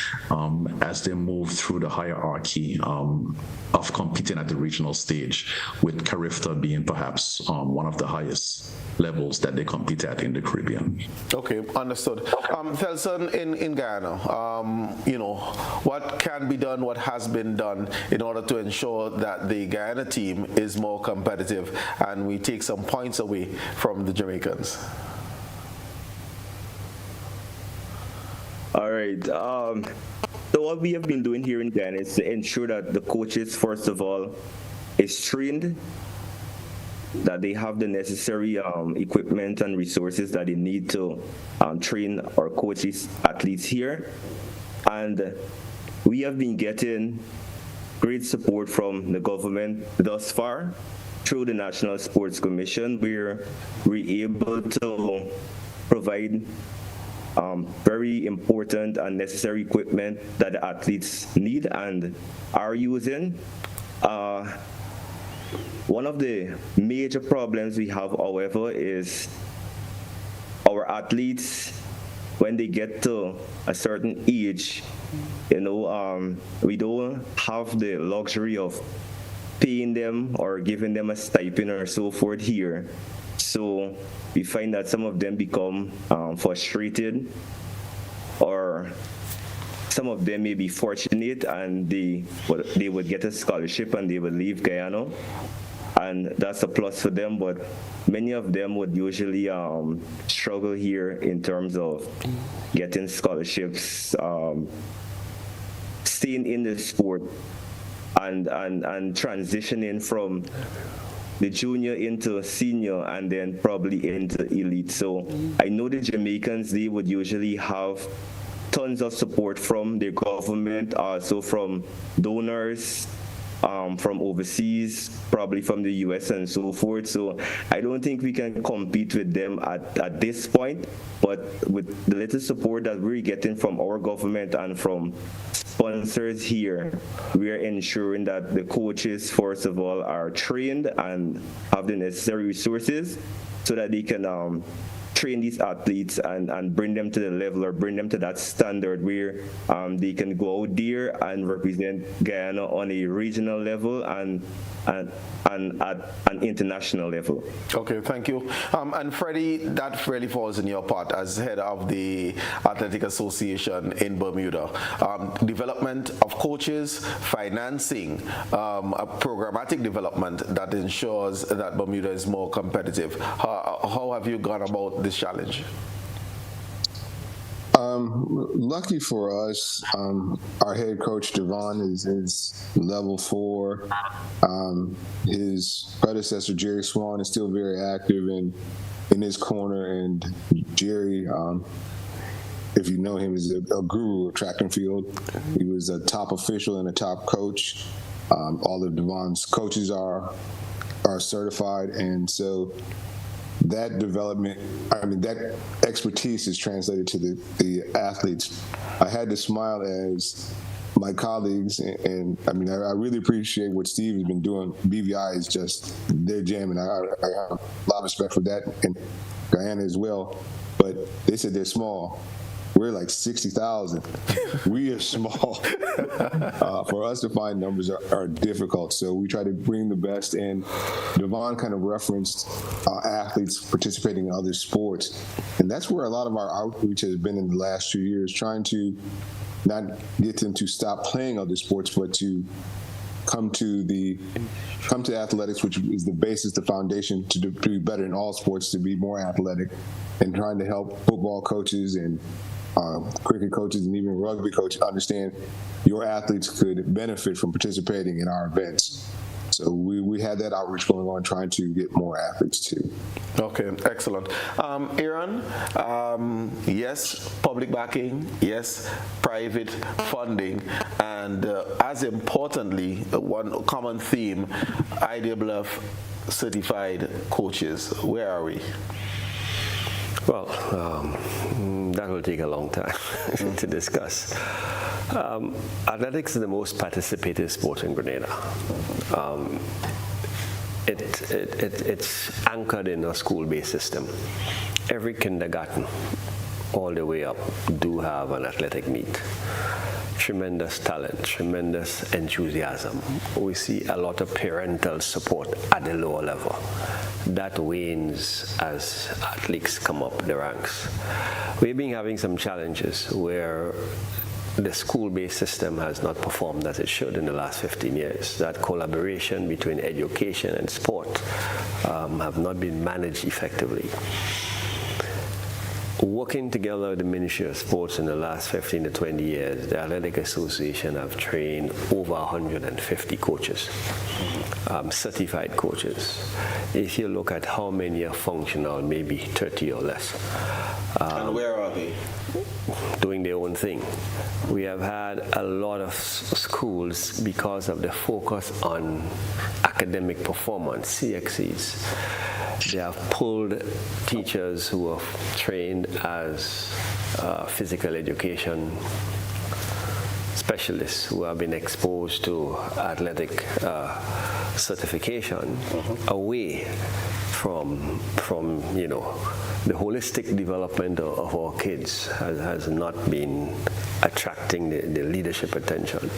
as they move through the hierarchy of competing at the regional stage, with CARIFTA being perhaps one of the highest levels that they compete at in the Caribbean. Okay, understood. Thelson, in Guyana, what can be done, what has been done in order to ensure that the Guyana team is more competitive and we take some points away from the Jamaicans? All right. So what we have been doing here in Guyana is to ensure that the coaches, first of all, is trained, that they have the necessary equipment and resources that they need to train our coaches, athletes here. And we have been getting great support from the government thus far through the National Sports Commission, where we're able to provide very important and necessary equipment that the athletes need and are using. One of the major problems we have, however, is our athletes, when they get to a certain age, we don't have the luxury of paying them or giving them a stipend or so forth here. So we find that some of them become frustrated, or some of them may be fortunate and they would get a scholarship and they would leave Guyana, and that's a plus for them. But many of them would usually struggle here in terms of getting scholarships, staying in the sport, and transitioning from the junior into senior and then probably into elite. So I know the Jamaicans, they would usually have tons of support from their government, also from donors, from overseas, probably from the US and so forth. So I don't think we can compete with them at this point, but with the little support that we're getting from our government and from sponsors here, we are ensuring that the coaches, first of all, are trained and have the necessary resources so that they can train these athletes and bring them to the level, or bring them to that standard where they can go out there and represent Guyana on a regional level and at an international level. Okay, thank you. And Freddy, that really falls in your part as head of the Athletic Association in Bermuda. Development of coaches, financing, a programmatic development that ensures that Bermuda is more competitive. How have you gone about this challenge? Lucky for us, our head coach Devon is level 4. His predecessor Jerry Swan is still very active in his corner, and Jerry, if you know him, is a guru of track and field. He was a top official and a top coach. All of Devon's coaches are certified, and so that development, that expertise is translated to the athletes. I had to smile as my colleagues, and I really appreciate what Steve has been doing. BVI is just their jam, and I have a lot of respect for that, and Guyana as well. But they said they're small. We're like 60,000. We are small. For us to find numbers are difficult, so we try to bring the best in. Devon kind of referenced athletes participating in other sports, and that's where a lot of our outreach has been in the last 2 years, trying to not get them to stop playing other sports, but to come to athletics, which is the basis, the foundation to be better in all sports, to be more athletic, and trying to help football coaches and cricket coaches and even rugby coaches understand your athletes could benefit from participating in our events. So we had that outreach going on, trying to get more athletes too. Okay, excellent. Aaron, yes, public backing, yes, private funding, and as importantly, one common theme, Idea Bluff certified coaches. Where are we? Well, that will take a long time to discuss. Athletics is the most participative sport in Grenada. It's anchored in a school-based system. Every kindergarten, all the way up, do have an athletic meet. Tremendous talent, tremendous enthusiasm. We see a lot of parental support at the lower level. That wanes as athletes come up the ranks. We've been having some challenges where the school-based system has not performed as it should in the last 15 years. That collaboration between education and sport have not been managed effectively. Working together with the Ministry of Sports in the last 15 to 20 years, the Athletic Association have trained over 150 coaches, certified coaches. If you look at how many are functional, maybe 30 or less. And where are they? Doing their own thing. We have had a lot of schools, because of the focus on academic performance, CXCs, they have pulled teachers who are trained as physical education specialists who have been exposed to athletic certification away from the holistic development of our kids has not been attracting the leadership attention.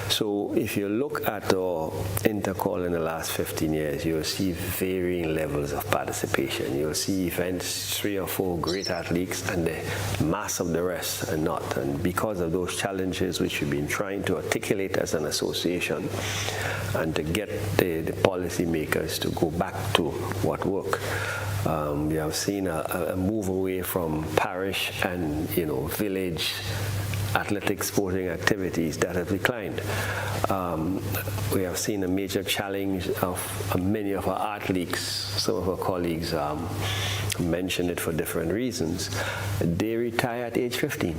So if you look at our intercall in the last 15 years, you'll see varying levels of participation. You'll see events, 3 or 4 great athletes, and the mass of the rest are not. And because of those challenges which we've been trying to articulate as an association and to get the policy makers to go back to what work, we have seen a move away from parish and village athletic sporting activities that have declined. We have seen a major challenge of many of our athletes. Some of our colleagues mentioned it for different reasons. They retire at age 15.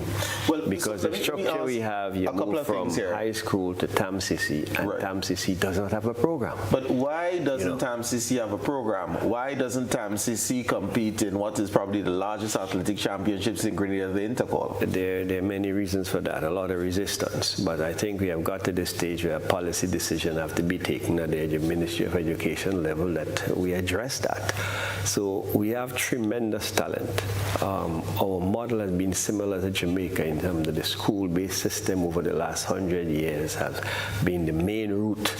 Well, because the structure we have, you move from high school to TAMCC, and TAMCC does not have a program. But why doesn't TAMCC have a program? Why doesn't TAMCC compete in what is probably the largest athletic championships in Grenada, the Intercall? There are many reasons for that, a lot of resistance. But I think we have got to this stage where policy decisions have to be taken at the Ministry of Education level that we address that. So we have tremendous talent. Our model has been similar to Jamaica in terms of the school-based system over the last 100 years has been the main route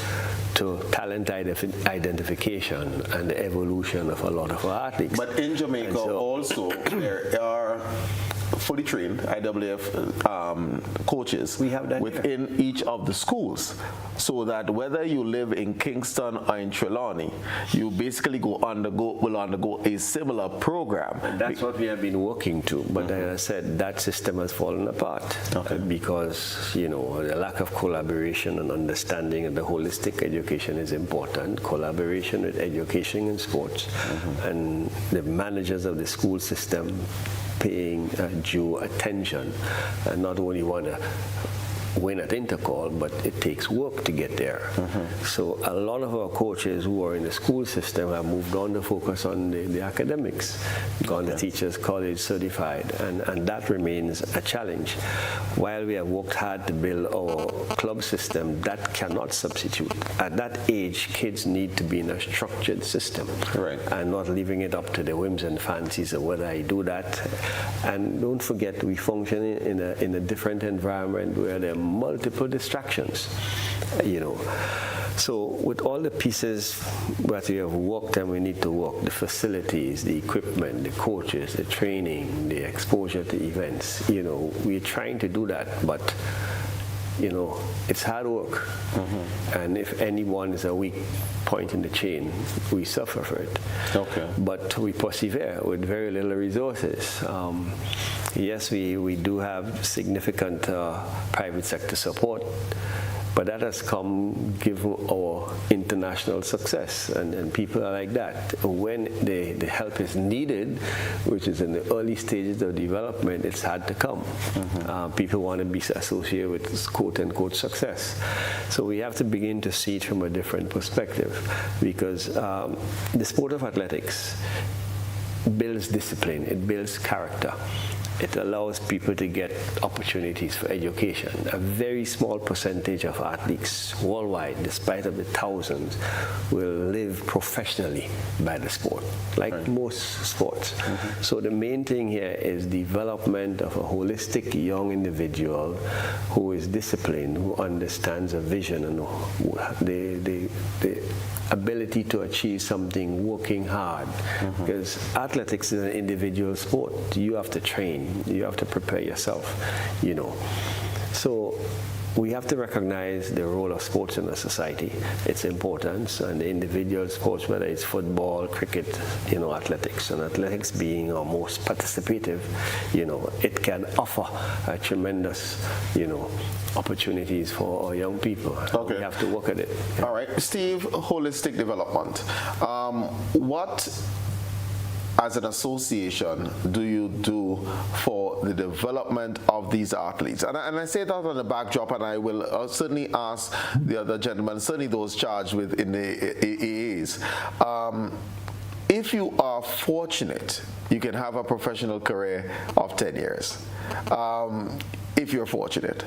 to talent identification and the evolution of a lot of our athletes. But in Jamaica also, there are fully trained IWF coaches within each of the schools, so that whether you live in Kingston or in Trelawney, you basically will undergo a similar program. And that's what we have been working to, but as I said, that system has fallen apart because the lack of collaboration and understanding of the holistic education is important. Collaboration with education and sports, and the managers of the school system paying due attention, and not only want to win at Intercall, but it takes work to get there. So a lot of our coaches who are in the school system have moved on to focus on the academics, gone to teachers college certified, and that remains a challenge. While we have worked hard to build our club system, that cannot substitute. At that age, kids need to be in a structured system, and not leaving it up to the whims and fancies of whether I do that. And don't forget, we function in a different environment where there are multiple distractions, So with all the pieces that we have worked and we need to work, the facilities, the equipment, the coaches, the training, the exposure to events, we're trying to do that, but it's hard work. And if anyone is a weak point in the chain, we suffer for it. But we persevere with very little resources. Yes, we do have significant private sector support, But that has come given our international success, and people are like that. When the help is needed, which is in the early stages of development, it's hard to come. People want to be associated with quote-unquote success. So we have to begin to see it from a different perspective, because the sport of athletics builds discipline, it builds character. It allows people to get opportunities for education. A very small percentage of athletes worldwide, despite of the thousands, will live professionally by the sport, like most sports. So the main thing here is development of a holistic young individual who is disciplined, who understands a vision and the ability to achieve something working hard. Because athletics is an individual sport. You have to train. You have to prepare yourself, So we have to recognize the role of sports in a society, its importance, and the individual sports, whether it's football, cricket, athletics. And athletics being our most participative, it can offer a tremendous, opportunities for our young people. Okay. We have to work at it. All right. Steve, holistic development. What, as an association, do you do for the development of these athletes? And I say that on the backdrop, and I will certainly ask the other gentlemen, certainly those charged with in the AAs. If you are fortunate, you can have a professional career of 10 years. If you're fortunate.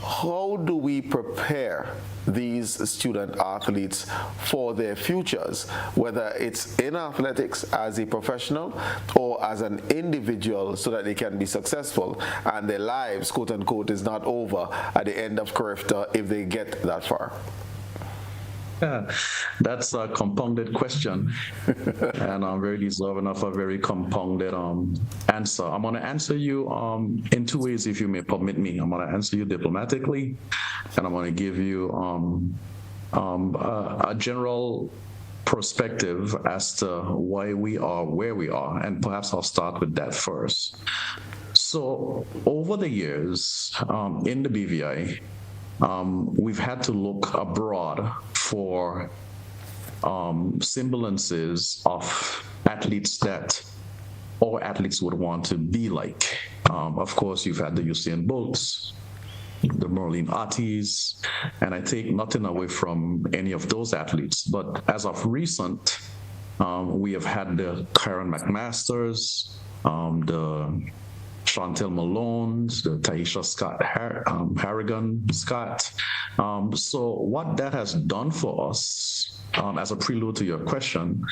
How do we prepare these student athletes for their futures, whether it's in athletics as a professional or as an individual, so that they can be successful and their lives, quote unquote, is not over at the end of CARIFTA if they get that far? Yeah, that's a compounded question, and I'm very deserving of a very compounded answer. I'm going to answer you in two ways, if you may permit me. I'm going to answer you diplomatically, and I'm going to give you a general perspective as to why we are where we are, and perhaps I'll start with that first. So over the years in the BVI, we've had to look abroad for semblances of athletes that all athletes would want to be like. Of course, you've had the Usain Bolts, the Merlin Artis, and I take nothing away from any of those athletes. But as of recent, we have had the Karen McMasters, the Chantel Malone's, the Taisha Scott Harrigan Scott. So what that has done for us, as a prelude to your question,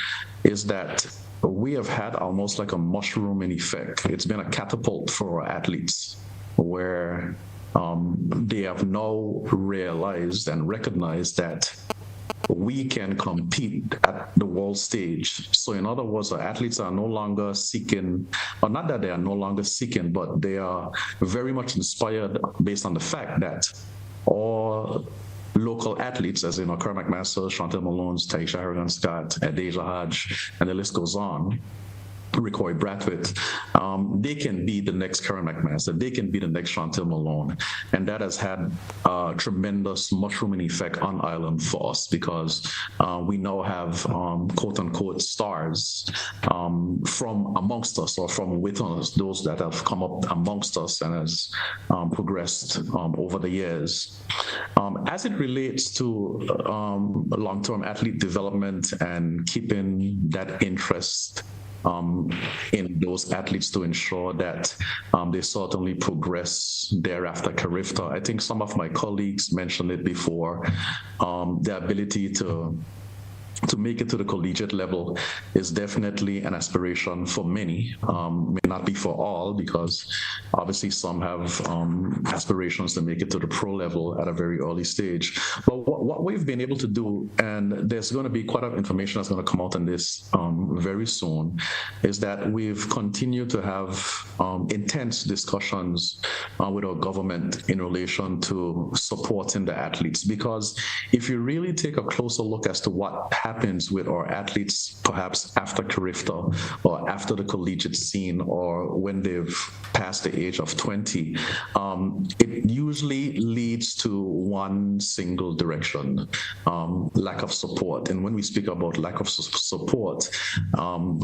is that we have had almost like a mushrooming effect. It's been a catapult for our athletes, where they have now realized and recognized that we can compete at the world stage. So in other words, our athletes are no longer seeking, or not that they are no longer seeking, but they are very much inspired based on the fact that all local athletes, as in Karen McMaster, Chantel Malone's, Taisha Harrigan Scott, Adeja Hodge, and the list goes on, Ricoy Brathwaite, they can be the next Karen McMaster, they can be the next Chantel Malone. And that has had a tremendous mushrooming effect on Ireland for us, because we now have quote unquote stars from amongst us, or from within us, those that have come up amongst us and has progressed over the years. As it relates to long-term athlete development and keeping that interest in those athletes to ensure that they certainly progress thereafter CARIFTA. I think some of my colleagues mentioned it before. The ability to make it to the collegiate level is definitely an aspiration for many. May not be for all, because obviously some have aspirations to make it to the pro level at a very early stage. But what we've been able to do, and there's going to be quite a lot of information that's going to come out on this very soon, is that we've continued to have intense discussions with our government in relation to supporting the athletes. Because if you really take a closer look as to what happens with our athletes, perhaps after CARIFTA or after the collegiate scene or when they've passed the age of 20, it usually leads to one single direction, lack of support. And when we speak about lack of support,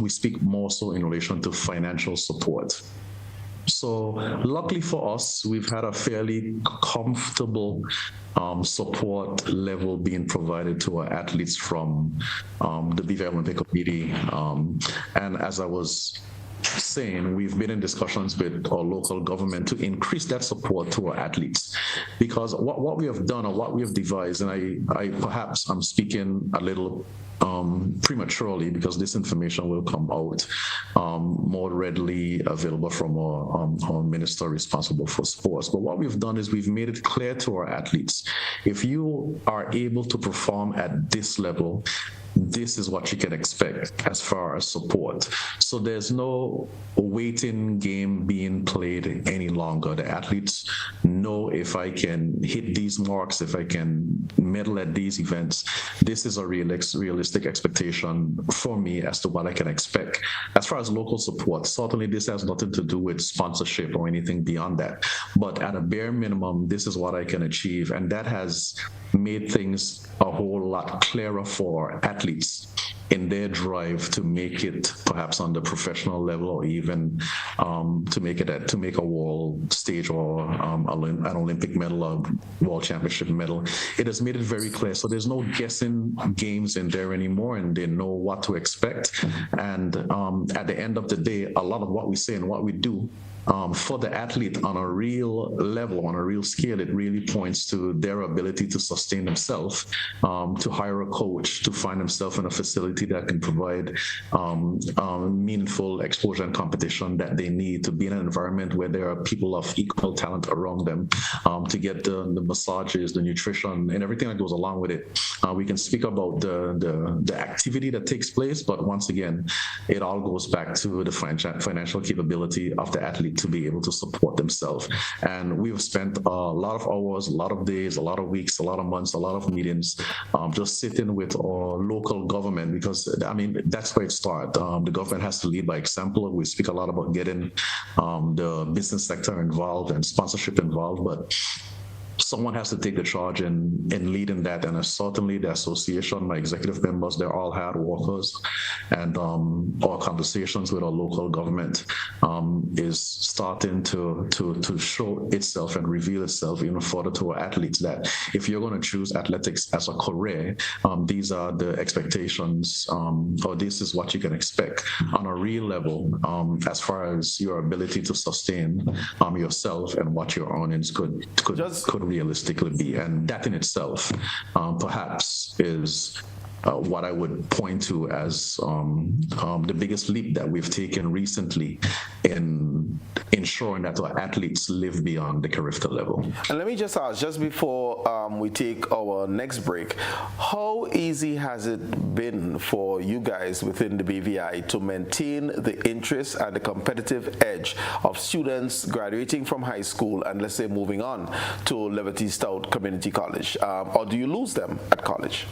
we speak more so in relation to financial support. So luckily for us, we've had a fairly comfortable support level being provided to our athletes from the BVI Olympic Committee. And as I was saying, we've been in discussions with our local government to increase that support to our athletes, because what we have done or what we have devised, and I perhaps I'm speaking a little prematurely because this information will come out more readily available from our minister responsible for sports. But what we've done is we've made it clear to our athletes, if you are able to perform at this level, this is what you can expect as far as support. So there's no waiting game being played any longer. The athletes know, if I can hit these marks, if I can medal at these events, this is a realistic expectation for me as to what I can expect. As far as local support, certainly this has nothing to do with sponsorship or anything beyond that. But at a bare minimum, this is what I can achieve. And that has made things a whole lot clearer for athletes in their drive to make it perhaps on the professional level, or even to make a world stage or an Olympic medal or world championship medal. It has made it very clear. So there's no guessing games in there anymore, and they know what to expect. And at the end of the day, a lot of what we say and what we do for the athlete on a real level, on a real scale, it really points to their ability to sustain themselves, to hire a coach, to find themselves in a facility that can provide meaningful exposure and competition that they need, to be in an environment where there are people of equal talent around them, to get the massages, the nutrition, and everything that goes along with it. We can speak about the activity that takes place, but once again, it all goes back to the financial capability of the athlete to be able to support themselves. And we've spent a lot of hours, a lot of days, a lot of weeks, a lot of months, a lot of meetings, just sitting with our local government, because I mean, that's where it starts. The government has to lead by example. We speak a lot about getting the business sector involved and sponsorship involved, but someone has to take the charge in leading that. And certainly the association, my executive members, they're all hard workers. And our conversations with our local government is starting to show itself and reveal itself even further to our athletes, that if you're going to choose athletics as a career, these are the expectations, or this is what you can expect on a real level, as far as your ability to sustain yourself and what your earnings could realistically be. And that in itself perhaps is what I would point to as the biggest leap that we've taken recently in ensuring that our athletes live beyond the CARIFTA level. And let me just ask, just before we take our next break, how easy has it been for you guys within the BVI to maintain the interest and the competitive edge of students graduating from high school and, let's say, moving on to Liberty Stout Community College? Or do you lose them at college?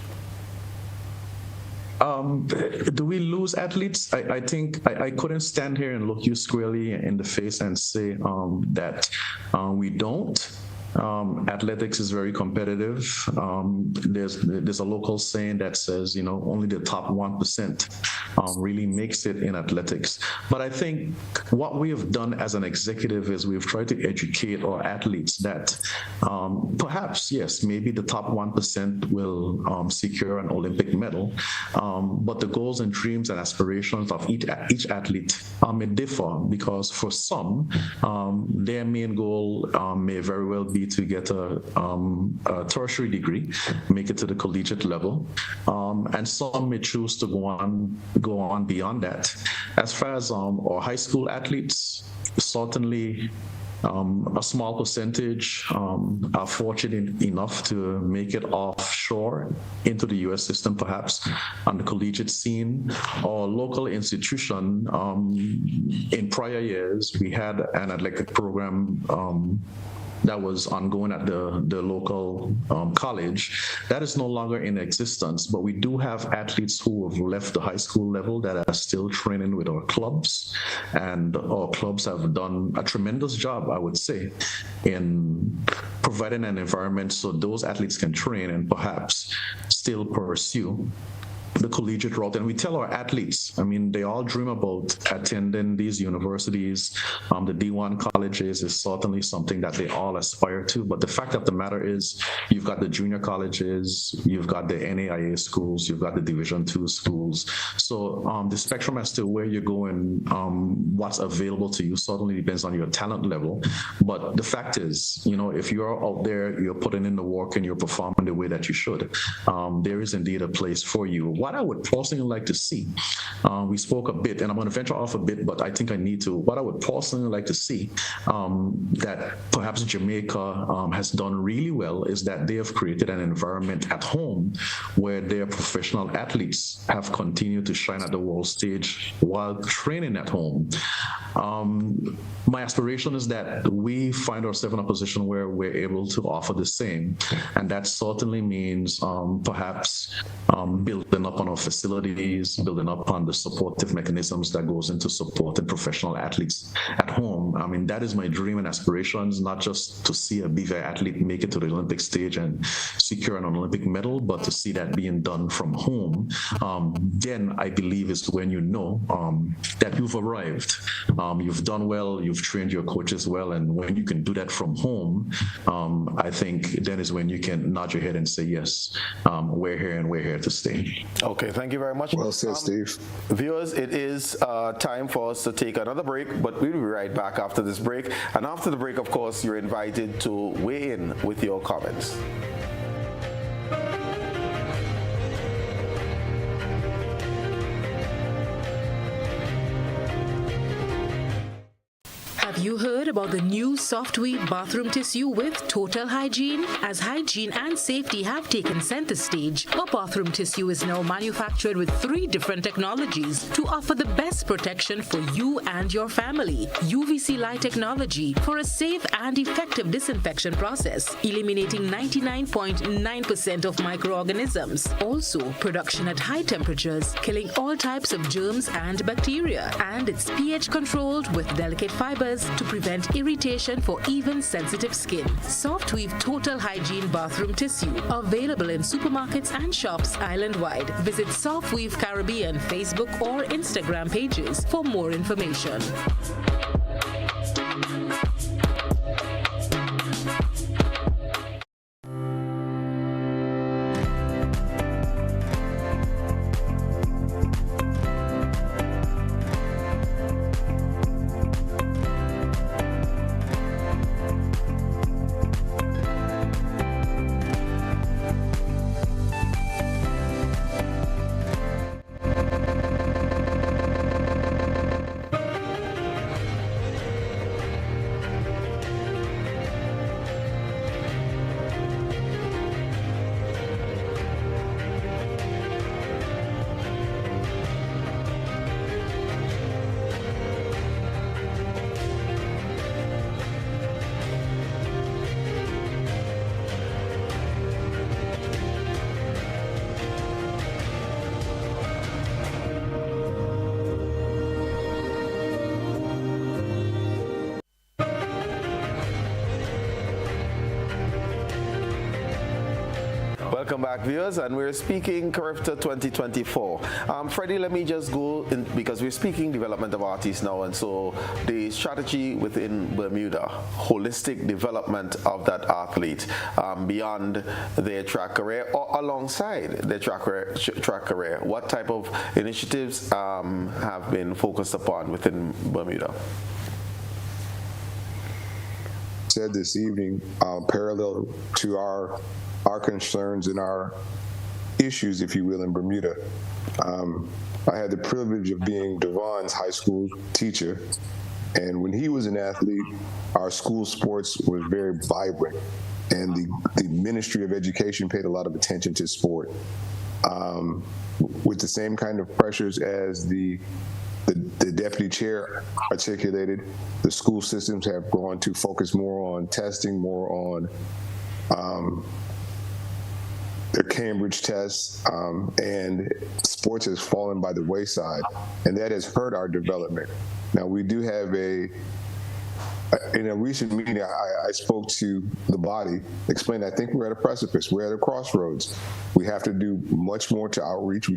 Do we lose athletes? I think I couldn't stand here and look you squarely in the face and say that we don't. Athletics is very competitive. There's a local saying that says, only the top 1% really makes it in athletics. But I think what we have done as an executive is we've tried to educate our athletes that perhaps, yes, maybe the top 1% will secure an Olympic medal, but the goals and dreams and aspirations of each athlete may differ, because for some, their main goal may very well be to get a tertiary degree, make it to the collegiate level, and some may choose to go on beyond that. As far as our high school athletes, certainly a small percentage are fortunate enough to make it offshore into the U.S. system, perhaps on the collegiate scene or local institution. In prior years, we had an athletic program that was ongoing at the local college, that is no longer in existence. But we do have athletes who have left the high school level that are still training with our clubs, and our clubs have done a tremendous job, I would say, in providing an environment so those athletes can train and perhaps still pursue the collegiate route. And we tell our athletes, I mean, they all dream about attending these universities. The D1 colleges is certainly something that they all aspire to. But the fact of the matter is, you've got the junior colleges, you've got the NAIA schools, you've got the Division II schools. So the spectrum as to where you're going, what's available to you certainly depends on your talent level. But the fact is, you know, if you're out there, you're putting in the work and you're performing the way that you should, there is indeed a place for you. What I would personally like to see, we spoke a bit, and I'm going to venture off a bit, but I think I need to. What I would personally like to see that perhaps Jamaica has done really well is that they have created an environment at home where their professional athletes have continued to shine at the world stage while training at home. My aspiration is that we find ourselves in a position where we're able to offer the same, and that certainly means perhaps building up on our facilities, building up on the supportive mechanisms that goes into supporting professional athletes at home. I mean, that is my dream and aspirations, not just to see a BVI athlete make it to the Olympic stage and secure an Olympic medal, but to see that being done from home. Then I believe is when you know that you've arrived. You've done well, you've trained your coaches well, and when you can do that from home, I think then is when you can nod your head and say, yes, we're here and we're here to stay. Okay, thank you very much. Well said, Steve. Viewers, it is time for us to take another break, but we'll be right back after this break. And after the break, of course, you're invited to weigh in with your comments. Have you heard about the new Softweave bathroom tissue with total hygiene? As hygiene and safety have taken center stage, our bathroom tissue is now manufactured with 3 different technologies to offer the best protection for you and your family. UVC light technology for a safe and effective disinfection process, eliminating 99.9% of microorganisms. Also, production at high temperatures, killing all types of germs and bacteria. And it's pH controlled with delicate fibers to prevent irritation for even sensitive skin. Softweave Total Hygiene Bathroom Tissue, available in supermarkets and shops island-wide. Visit Softweave Caribbean Facebook or Instagram pages for more information. Welcome back, viewers, and we're speaking CARIFTA 2024. Freddy, let me just go in, because we're speaking development of artists now, and so the strategy within Bermuda, holistic development of that athlete beyond their track career or alongside their track career. What type of initiatives have been focused upon within Bermuda? Said this evening, parallel to our concerns and our issues, if you will, in Bermuda. I had the privilege of being Devon's high school teacher, and when he was an athlete, our school sports was very vibrant, and the Ministry of Education paid a lot of attention to sport. With the same kind of pressures as the the deputy chair articulated, the school systems have gone to focus more on testing, more on their Cambridge tests, and sports has fallen by the wayside, and that has hurt our development. Now, we do have in a recent meeting, I spoke to the body, explained I think we're at a precipice, we're at a crossroads. We have to do much more to outreach.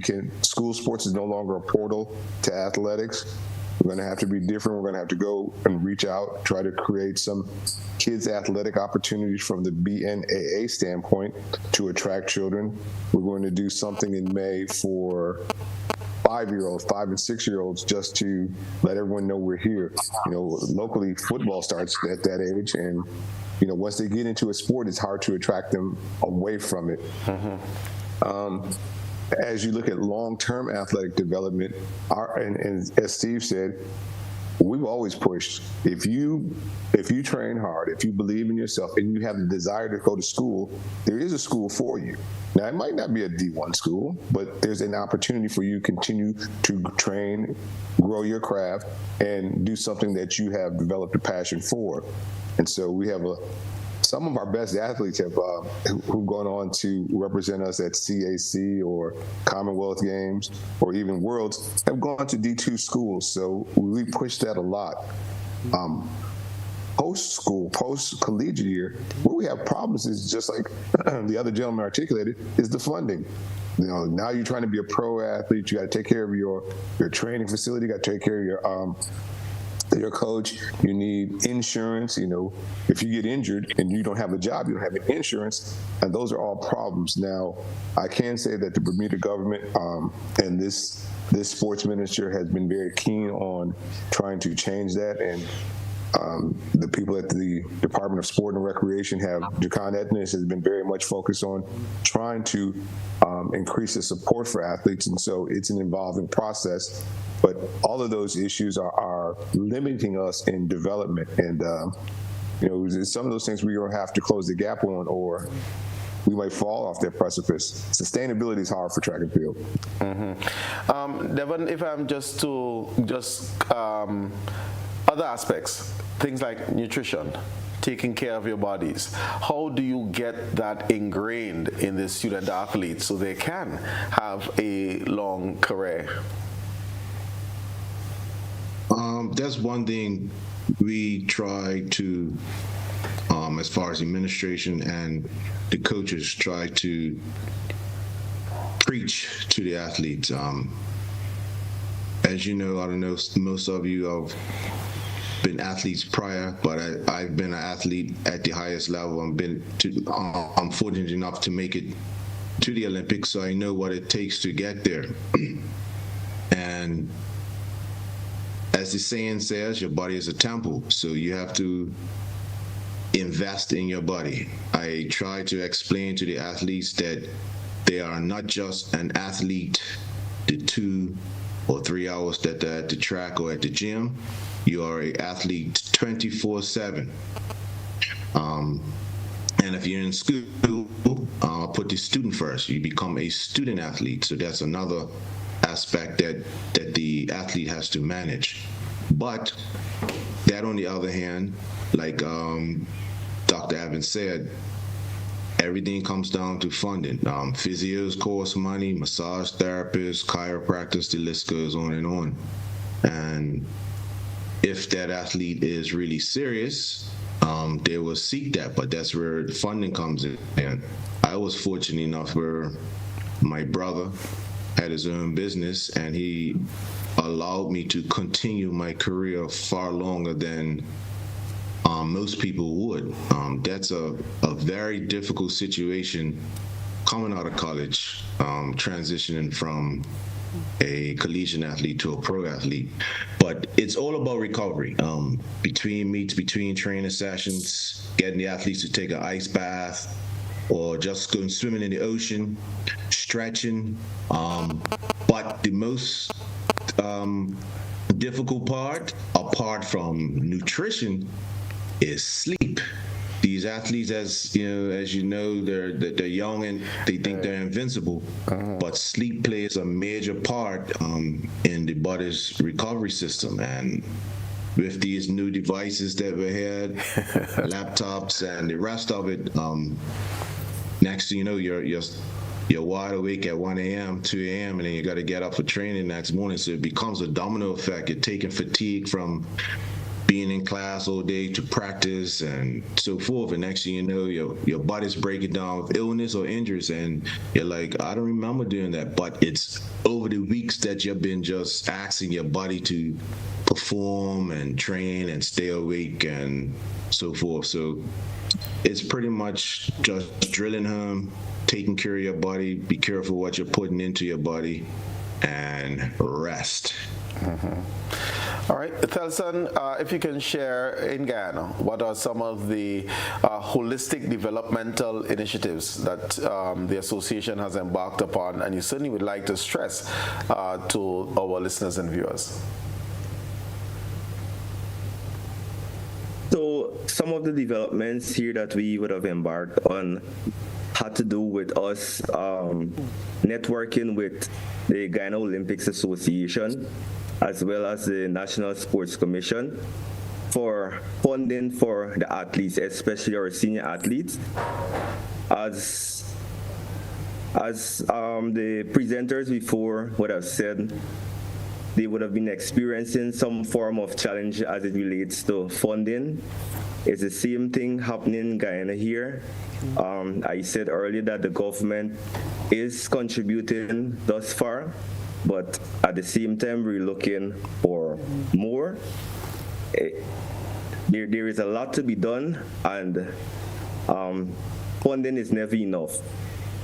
School sports is no longer a portal to athletics. We're going to have to be different. We're going to have to go and reach out, try to create some kids' athletic opportunities from the BNAA standpoint to attract children. We're going to do something in May for 5-year-olds, 5 and 6-year-olds, just to let everyone know we're here. Locally, football starts at that age, and once they get into a sport, it's hard to attract them away from it. As you look at long-term athletic development, and as Steve said, we've always pushed. If you train hard, if you believe in yourself, and you have the desire to go to school, there is a school for you. Now, it might not be a D1 school, but there's an opportunity for you to continue to train, grow your craft, and do something that you have developed a passion for. And so we have some of our best athletes who've gone on to represent us at CAC or Commonwealth Games or even Worlds have gone to D2 schools. So we push that a lot. Post-school, post-collegiate year, where we have problems is just like the other gentleman articulated, is the funding. Now you're trying to be a pro athlete, you got to take care of your training facility, you got to take care of your coach, you need insurance. If you get injured and you don't have a job, you don't have insurance, and those are all problems. Now, I can say that the Bermuda government and this sports minister has been very keen on trying to change that, and the people at the Department of Sport and Recreation Jacon Etnis has been very much focused on trying to increase the support for athletes, and so it's an evolving process. But all of those issues are limiting us in development, and some of those things we're going to have to close the gap on, or we might fall off that precipice. Sustainability is hard for track and field. Devon, if I'm other aspects, things like nutrition, taking care of your bodies, how do you get that ingrained in the student athletes so they can have a long career? That's one thing we try to, as far as administration and the coaches, try to preach to the athletes. As you know, I don't know, most of you have been athletes prior, but I've been an athlete at the highest level. I'm fortunate enough to make it to the Olympics, so I know what it takes to get there. And as the saying says, your body is a temple, so you have to invest in your body. I try to explain to the athletes that they are not just an athlete the 2 or 3 hours that they're at the track or at the gym. You are an athlete 24/7. And if you're in school, put the student first. You become a student athlete. So that's another aspect that the athlete has to manage. But that, on the other hand, like Dr. Evans said, everything comes down to funding. Physios cost money, massage therapists, chiropractors, the list goes on and on. And if that athlete is really serious, they will seek that, but that's where the funding comes in. And I was fortunate enough where my brother had his own business, and he allowed me to continue my career far longer than most people would. That's a very difficult situation coming out of college, transitioning from a collegiate athlete to a pro athlete. But it's all about recovery. Between meets, between training sessions, getting the athletes to take an ice bath or just going swimming in the ocean, stretching. But the most difficult part, apart from nutrition, is sleep. These these athletes, as you know, they're young and they think they're invincible. But sleep plays a major part in the body's recovery system, and with these new devices that we had, laptops and the rest of it, next thing you know, you're wide awake at 1 a.m., 2 a.m., and then you got to get up for training the next morning. So it becomes a domino effect. You're taking fatigue from being in class all day to practice and so forth. And next thing you know, your body's breaking down with illness or injuries, and you're like, I don't remember doing that. But it's over the weeks that you've been just asking your body to perform and train and stay awake and so forth. So it's pretty much just drilling home, taking care of your body, be careful what you're putting into your body, and rest. All right, Thelson, if you can share in Guyana, what are some of the holistic developmental initiatives that the association has embarked upon, and you certainly would like to stress to our listeners and viewers? So some of the developments here that we would have embarked on had to do with us networking with the Guyana Olympics Association as well as the National Sports Commission for funding for the athletes, especially our senior athletes. As the presenters before would have said, they would have been experiencing some form of challenge as it relates to funding. It's the same thing happening in Guyana here. I said earlier that the government is contributing thus far, but at the same time, we're looking for more. There is a lot to be done, and funding is never enough.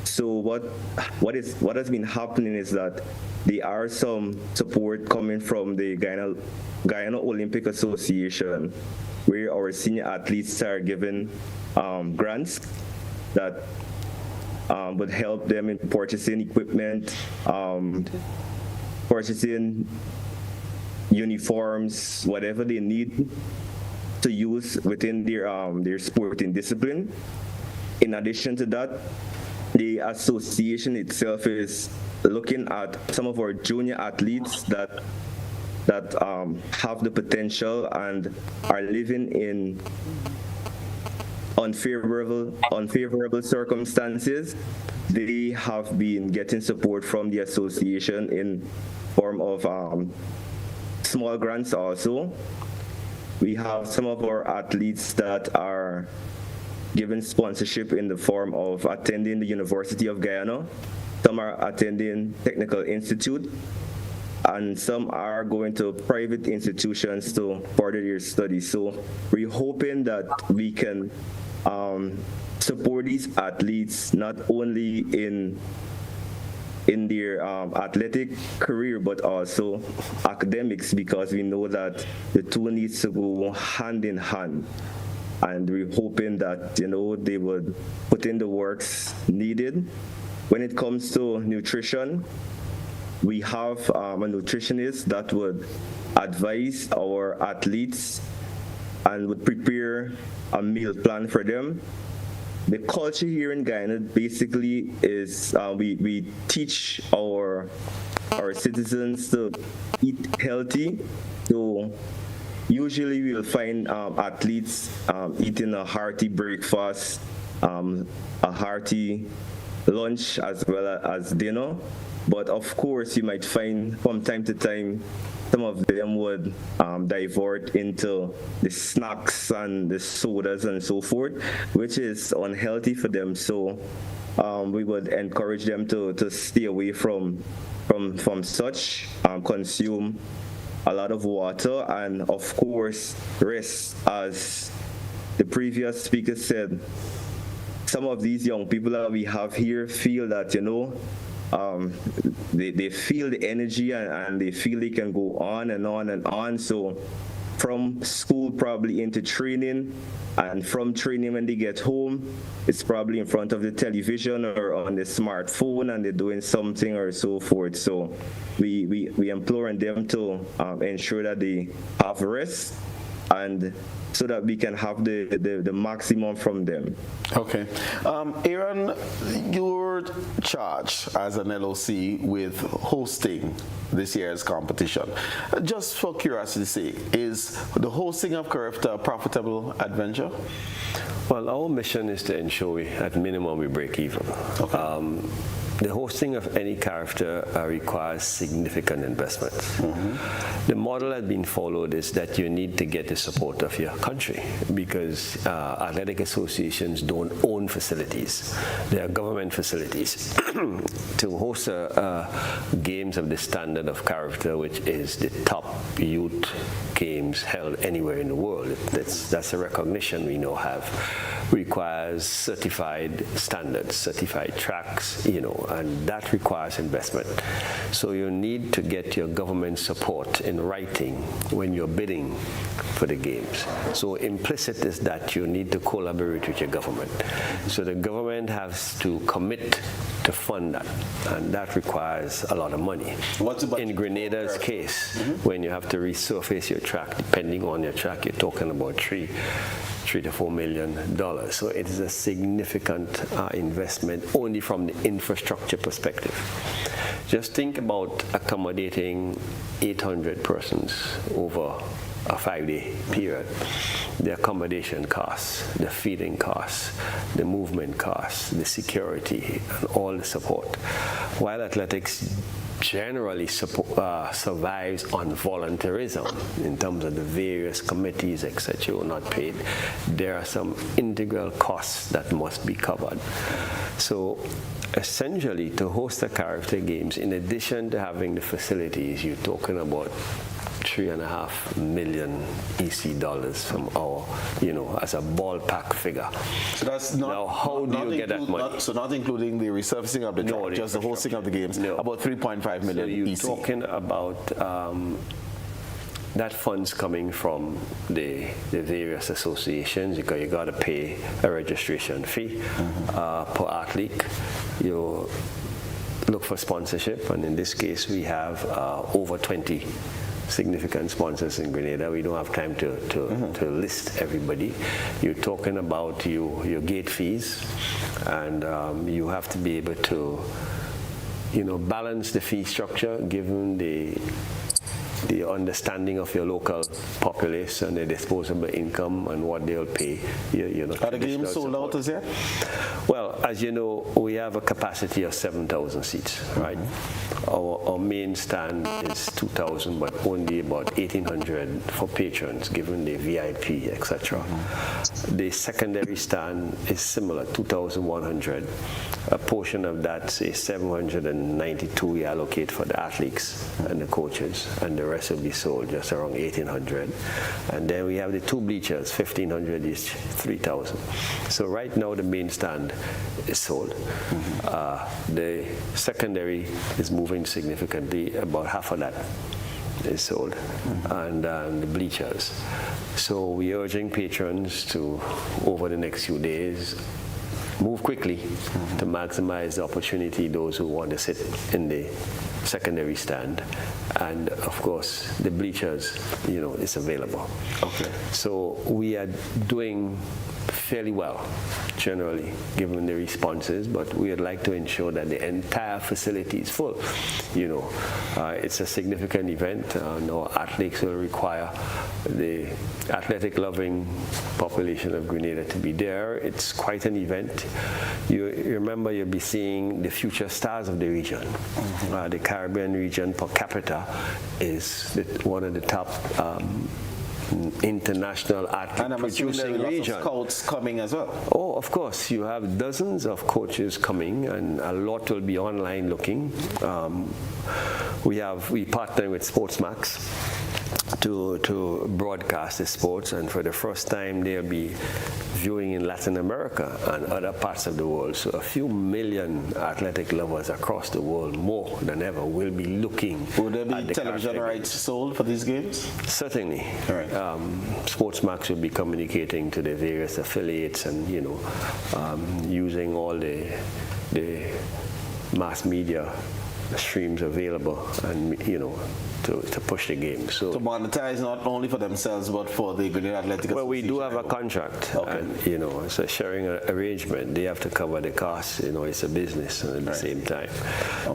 So what has been happening is that there are some support coming from the Guyana Olympic Association, where our senior athletes are given grants that would help them in purchasing equipment, purchasing uniforms, whatever they need to use within their sporting discipline. In addition to that, the association itself is looking at some of our junior athletes that have the potential and are living in unfavorable circumstances. They have been getting support from the association in form of small grants also. We have some of our athletes that are given sponsorship in the form of attending the University of Guyana. Some are attending Technical Institute, and some are going to private institutions to further their studies. So we're hoping that we can support these athletes not only in their athletic career, but also academics, because we know that the two needs to go hand in hand. And we're hoping that, they would put in the works needed. When it comes to nutrition, we have a nutritionist that would advise our athletes and would prepare a meal plan for them. The culture here in Guyana basically is we teach our citizens to eat healthy. So usually we'll find athletes eating a hearty breakfast, a hearty lunch as well as dinner. But of course, you might find from time to time, some of them would divert into the snacks and the sodas and so forth, which is unhealthy for them. So we would encourage them to stay away from such, consume a lot of water, and of course rest. As the previous speaker said, some of these young people that we have here feel that they feel the energy and they feel they can go on and on and on. So from school probably into training, and from training when they get home, it's probably in front of the television or on the smartphone, and they're doing something or so forth. So we implore them to ensure that they have rest and so that we can have the maximum from them. Okay. Aaron, you're charged as an LOC with hosting this year's competition. Just for curiosity's sake, is the hosting of CARIFTA a profitable adventure? Well, our mission is to ensure at minimum we break even. Okay. The hosting of any CARIFTA requires significant investment. The model that has been followed is that you need to get the support of your country, because athletic associations don't own facilities. They are government facilities. To host games of the standard of CARIFTA, which is the top youth games held anywhere in the world, that's a recognition we now have, requires certified standards, certified tracks, and that requires investment. So you need to get your government support in writing when you're bidding for the games. So implicit is that you need to collaborate with your government. So the government has to commit to fund that, and that requires a lot of money. In Grenada's case, when you have to resurface your track, depending on your track, you're talking about $3 to $4 million. So it is a significant investment only from the infrastructure perspective. Just think about accommodating 800 persons over a 5-day period. The accommodation costs, the feeding costs, the movement costs, the security, and all the support. While athletics generally survives on volunteerism in terms of the various committees, etc., who are not paid, there are some integral costs that must be covered. So essentially, to host the CARIFTA Games, in addition to having the facilities, you're talking about $3.5 million EC dollars from our, as a ballpark figure. So that's not, now, how do you get that money? So not including the resurfacing of the track, just the hosting of the games, about $3.5 million so you're EC. Talking about that funds coming from the various associations, because you got to pay a registration fee per athlete. You look for sponsorship, and in this case we have over 20 significant sponsors in Grenada. We don't have time to list everybody. You're talking about your gate fees, and you have to be able to balance the fee structure given the understanding of your local populace and their disposable income and what they'll pay. Are the games sold out as yet? Well, as you know, we have a capacity of 7,000 seats, right? Our main stand is 2,000, but only about 1,800 for patrons, given the VIP, etc. The secondary stand is similar, 2,100. A portion of that, say 792, we allocate for the athletes and the coaches, and the rest will be sold, just around 1,800. And then we have the two bleachers, 1,500 each, 3,000. So right now the main stand is sold. The secondary is moving significantly, about half of that is sold, and the bleachers. So we're urging patrons to, over the next few days, move quickly to maximize the opportunity, those who want to sit in the secondary stand. And of course, the bleachers, is available. Okay. So we are doing fairly well, generally, given the responses, but we would like to ensure that the entire facility is full. It's a significant event, and our athletes will require the athletic-loving population of Grenada to be there. It's quite an event. You remember, you'll be seeing the future stars of the region. The Caribbean region per capita is one of the top international athlete producing region. Lots of scouts coming as well. Oh, of course, you have dozens of coaches coming, and a lot will be online looking. We partner with SportsMax to broadcast the sports, and for the first time they'll be viewing in Latin America and other parts of the world. So a few million athletic lovers across the world, more than ever, will be looking. Will there be television rights sold for these games? Certainly. All right. SportsMax will be communicating to the various affiliates, and using all the mass media streams available, and to push the game. So to monetize not only for themselves but for the Grenada Athletic Association. Well, we do have a contract, and it's a sharing arrangement. They have to cover the costs. It's a business at the same time.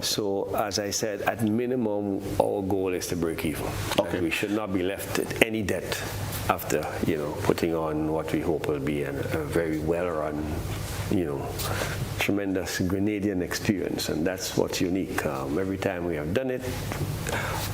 So, as I said, at minimum, our goal is to break even. And we should not be left with any debt after putting on what we hope will be a very well-run, tremendous Grenadian experience, and that's what's unique. Every time we have done it,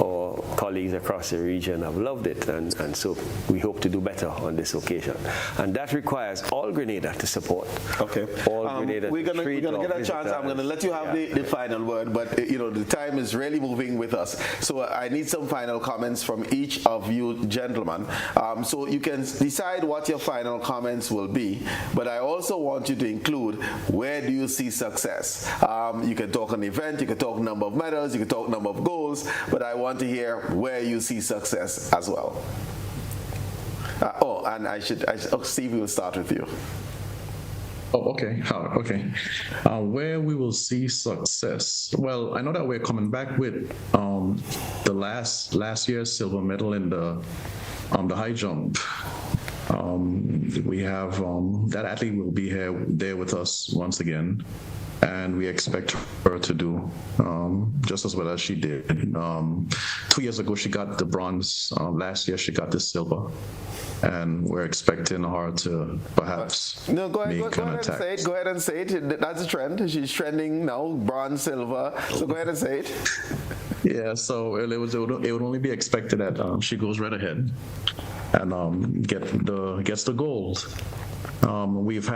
our colleagues across the region have loved it, and so we hope to do better on this occasion. And that requires all Grenada to support. Okay. All Grenada. We're gonna get a chance. I'm gonna let you have the final word, but the time is really moving with us. So I need some final comments from each of you gentlemen. So you can decide what your final comments will be, but I also want you to include where do you see success. You can talk an event, you can talk number of medals, you can talk number of goals, but I want to hear where you see success as well. Steve, we'll start with you. Oh, okay. Where we will see success. Well, I know that we're coming back with the last year's silver medal in the high jump. We have that athlete will be there with us once again, and we expect her to do just as well as she did. 2 years ago, she got the bronze. Last year, she got the silver. And we're expecting her to perhaps make an attack. Go ahead and say it. That's a trend. She's trending now, bronze, silver. So go ahead and say it. Yeah, so it would only be expected that she goes right ahead and gets the gold. We've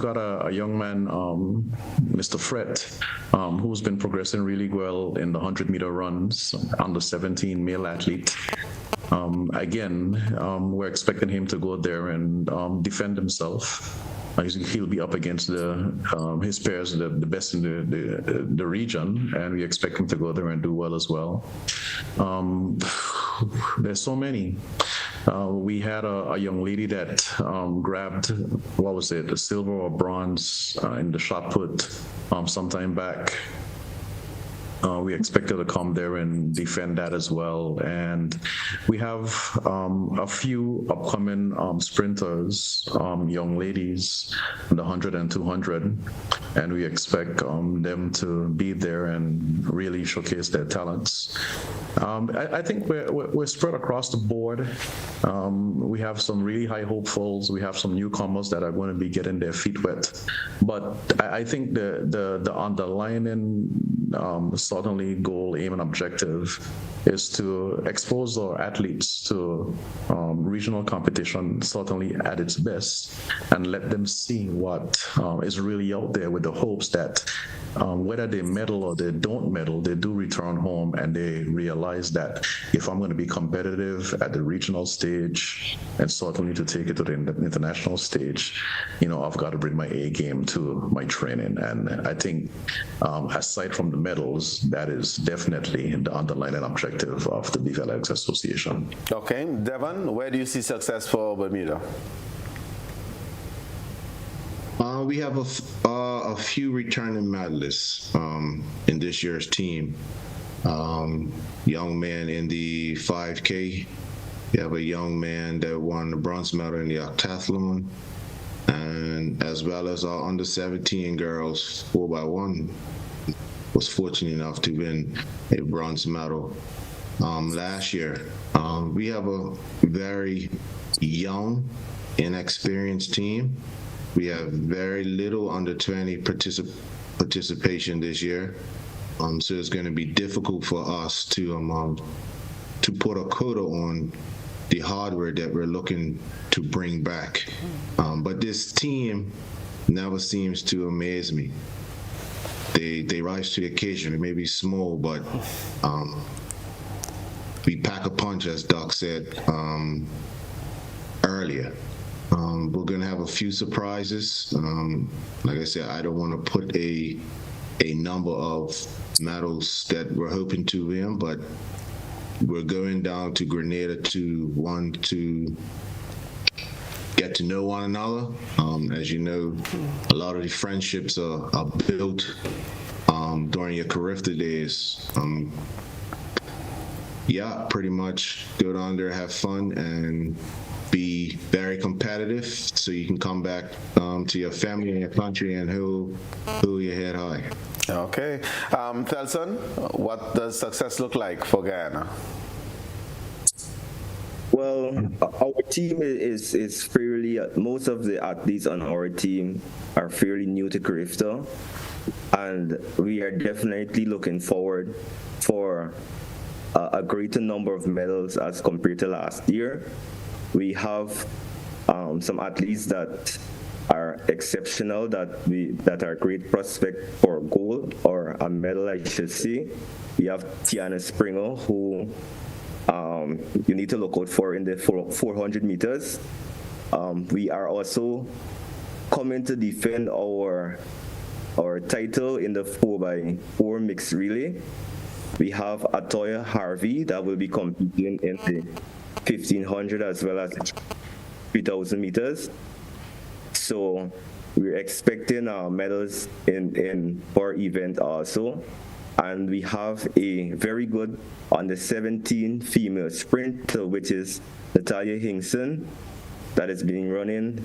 got a young man, Mr. Freddy, who's been progressing really well in the 100-meter runs, under 17 male athlete. We're expecting him to go there and defend himself. He'll be up against his peers, the best in the region, and we expect him to go there and do well as well. There's so many. We had a young lady that grabbed, a silver or bronze in the shot put sometime back. We expect her to come there and defend that as well. And we have a few upcoming sprinters, young ladies, in the 100 and 200, and we expect them to be there and really showcase their talents. I think we're spread across the board. We have some really high hopefuls. We have some newcomers that are going to be getting their feet wet. But I think the underlying certainly goal, aim, and objective is to expose our athletes to regional competition, certainly at its best, and let them see what is really out there, with the hopes that whether they medal or they don't medal, they do return home and they realize that if I'm going to be competitive at the regional stage and certainly to take it to the international stage, I've got to bring my A game to my training. And I think aside from the medals, that is definitely the underlying objective of the Beef Athletics Association. Okay, Devon, where do you see success for Bermuda? We have a few returning medalists in this year's team. Young man in the 5K. You have a young man that won the bronze medal in the octathlon, and as well as our under 17 girls 4x1 was fortunate enough to win a bronze medal last year. We have a very young, inexperienced team. We have very little under 20 participation this year. So it's going to be difficult for us to put a quota on the hardware that we're looking to bring back. But this team never seems to amaze me. They rise to the occasion. They may be small, but we pack a punch, as Doc said earlier. We're going to have a few surprises. Like I said, I don't want to put a number of medals that we're hoping to win, but we're going down to Grenada to want to get to know one another. As you know, a lot of the friendships are built during your CARIFTA days. Yeah, pretty much go down there, have fun, and be very competitive so you can come back to your family and your country and hold your head high. Okay. Thelson, what does success look like for Guyana? Well, our team is fairly, most of the athletes on our team are fairly new to CARIFTA, and we are definitely looking forward for a greater number of medals as compared to last year. We have some athletes that are exceptional, that are great prospect for gold or a medal, I should say. We have Tiana Springer, who you need to look out for in the 400 meters. We are also coming to defend our title in the 4x4 mixed relay. We have Atoya Harvey that will be competing in the 1500 as well as 3000 meters. So we're expecting medals in our event also. And we have a very good on the 17 female sprint, which is Natalia Hinkson, that is being running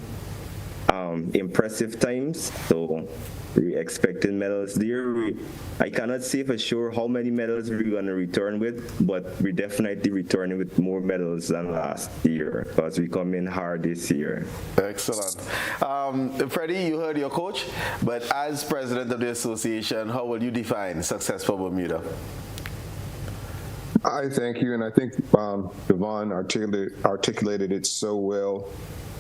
impressive times. So we're expecting medals there. I cannot say for sure how many medals we're going to return with, but we're definitely returning with more medals than last year because we come in hard this year. Excellent. Freddy, you heard your coach, but as president of the association, how will you define success for Bermuda? I thank you, and I think Devon articulated it so well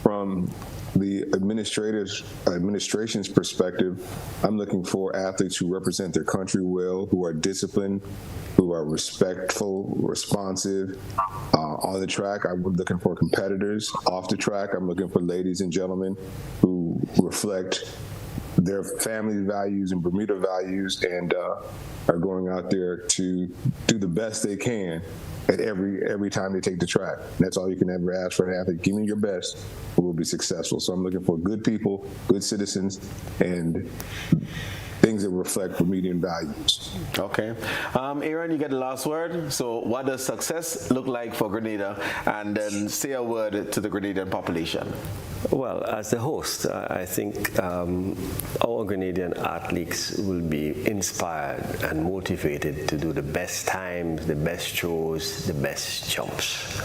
from the administration's perspective. I'm looking for athletes who represent their country well, who are disciplined, who are respectful, responsive. On the track, I'm looking for competitors. Off the track, I'm looking for ladies and gentlemen who reflect their family values and Bermuda values and are going out there to do the best they can at every time they take the track. And that's all you can ever ask for an athlete. Give me your best, and we'll be successful. So I'm looking for good people, good citizens, and things that reflect Bermudian values. Okay. Aaron, you get the last word. So what does success look like for Grenada? And then say a word to the Grenadian population. Well, as the host, I think our Grenadian athletes will be inspired and motivated to do the best times, the best throws, the best jumps.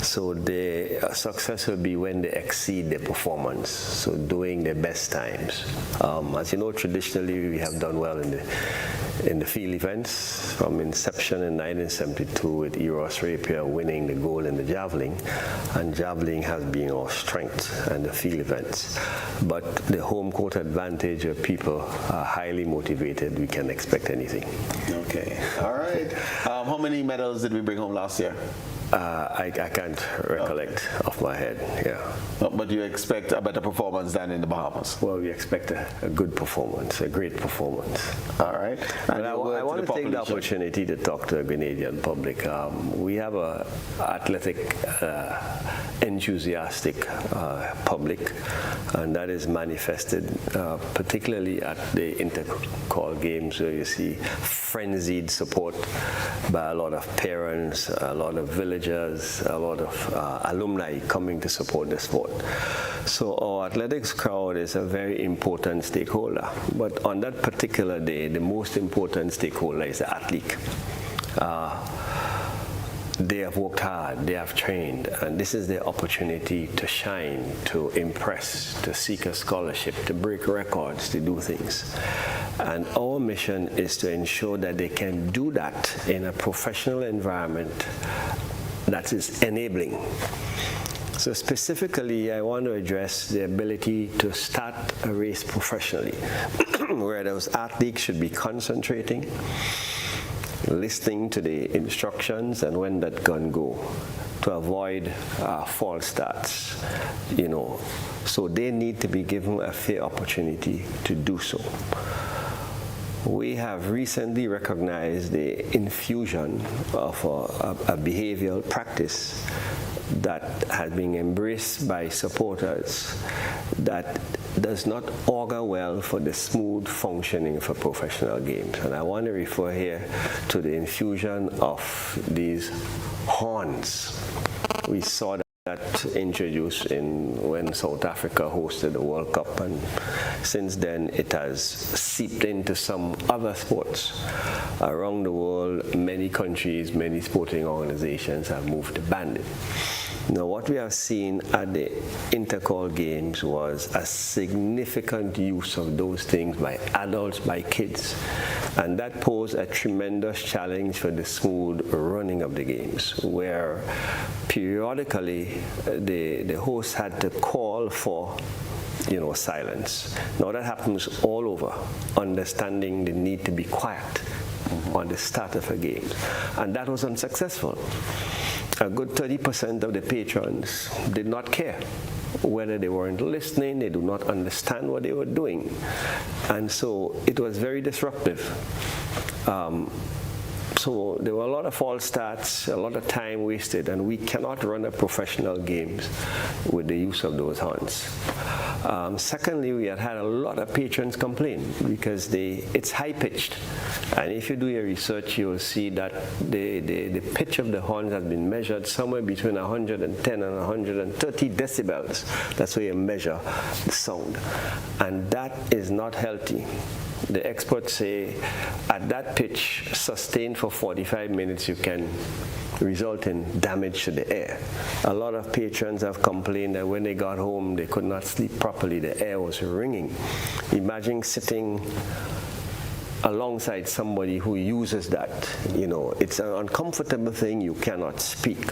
So the success will be when they exceed their performance, so doing their best times. As you know, traditionally we have done well in the field events from inception in 1972 with Eros Rapier winning the gold in the javelin, and javelin has been our strength and the field events. But the home court advantage of people are highly motivated, we can expect anything. Okay. All right. How many medals did we bring home last year? I can't recollect off my head, yeah. But you expect a better performance than in the Bahamas? Well, we expect a good performance, a great performance. All right. And I want to take the opportunity to talk to the Grenadian public. We have an athletic, enthusiastic public, and that is manifested particularly at the intercall games, where you see frenzied support by a lot of parents, a lot of villagers, a lot of alumni coming to support the sport. So our athletics crowd is a very important stakeholder. But on that particular day, the most important stakeholder is the athlete. They have worked hard, they have trained, and this is their opportunity to shine, to impress, to seek a scholarship, to break records, to do things. And our mission is to ensure that they can do that in a professional environment that is enabling. So specifically, I want to address the ability to start a race professionally, where those athletes should be concentrating, listening to the instructions, and when that gun go, to avoid false starts, So they need to be given a fair opportunity to do so. We have recently recognized the infusion of a behavioral practice that has been embraced by supporters that does not augur well for the smooth functioning for professional games. And I want to refer here to the infusion of these horns. We saw that introduced when South Africa hosted the World Cup, and since then it has seeped into some other sports around the world. Many countries, many sporting organizations have moved to ban it. Now, what we have seen at the Intercol Games was a significant use of those things by adults, by kids, and that posed a tremendous challenge for the smooth running of the games, where periodically the host had to call for silence. Now that happens all over, understanding the need to be quiet on the start of a game, and that was unsuccessful. A good 30% of the patrons did not care whether they weren't listening, they do not understand what they were doing, and so it was very disruptive. So there were a lot of false starts, a lot of time wasted, and we cannot run a professional games with the use of those horns. Secondly, we had a lot of patrons complain because it's high-pitched. And if you do your research, you'll see that the pitch of the horns has been measured somewhere between 110 and 130 decibels. That's where you measure the sound. And that is not healthy. The experts say at that pitch, sustained for 45 minutes, you can result in damage to the air. A lot of patrons have complained that when they got home, they could not sleep properly. The air was ringing. Imagine sitting alongside somebody who uses that. It's an uncomfortable thing. You cannot speak.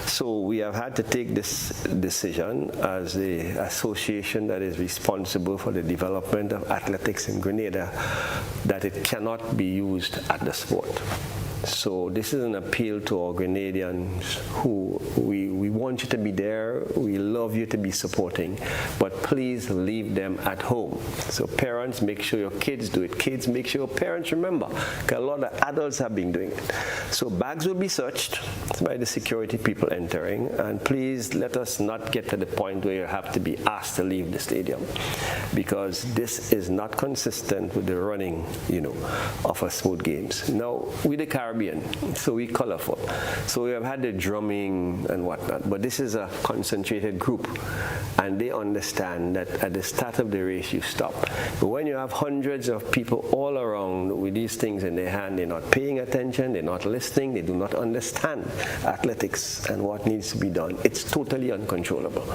So we have had to take this decision as the association that is responsible for the development of athletics in Grenada, that it cannot be used at the sport. So this is an appeal to our Grenadians who we want you to be there, we love you to be supporting, but please leave them at home. So parents, make sure your kids do it. Kids, make sure your parents remember, because a lot of adults have been doing it. So bags will be searched by the security people entering, and please let us not get to the point where you have to be asked to leave the stadium, because this is not consistent with the running, of a smooth games. Now, with the Caribbean, so we're colorful. So we have had the drumming and whatnot, but this is a concentrated group, and they understand that at the start of the race you stop. But when you have hundreds of people all around with these things in their hand, they're not paying attention, they're not listening, they do not understand athletics and what needs to be done. It's totally uncontrollable.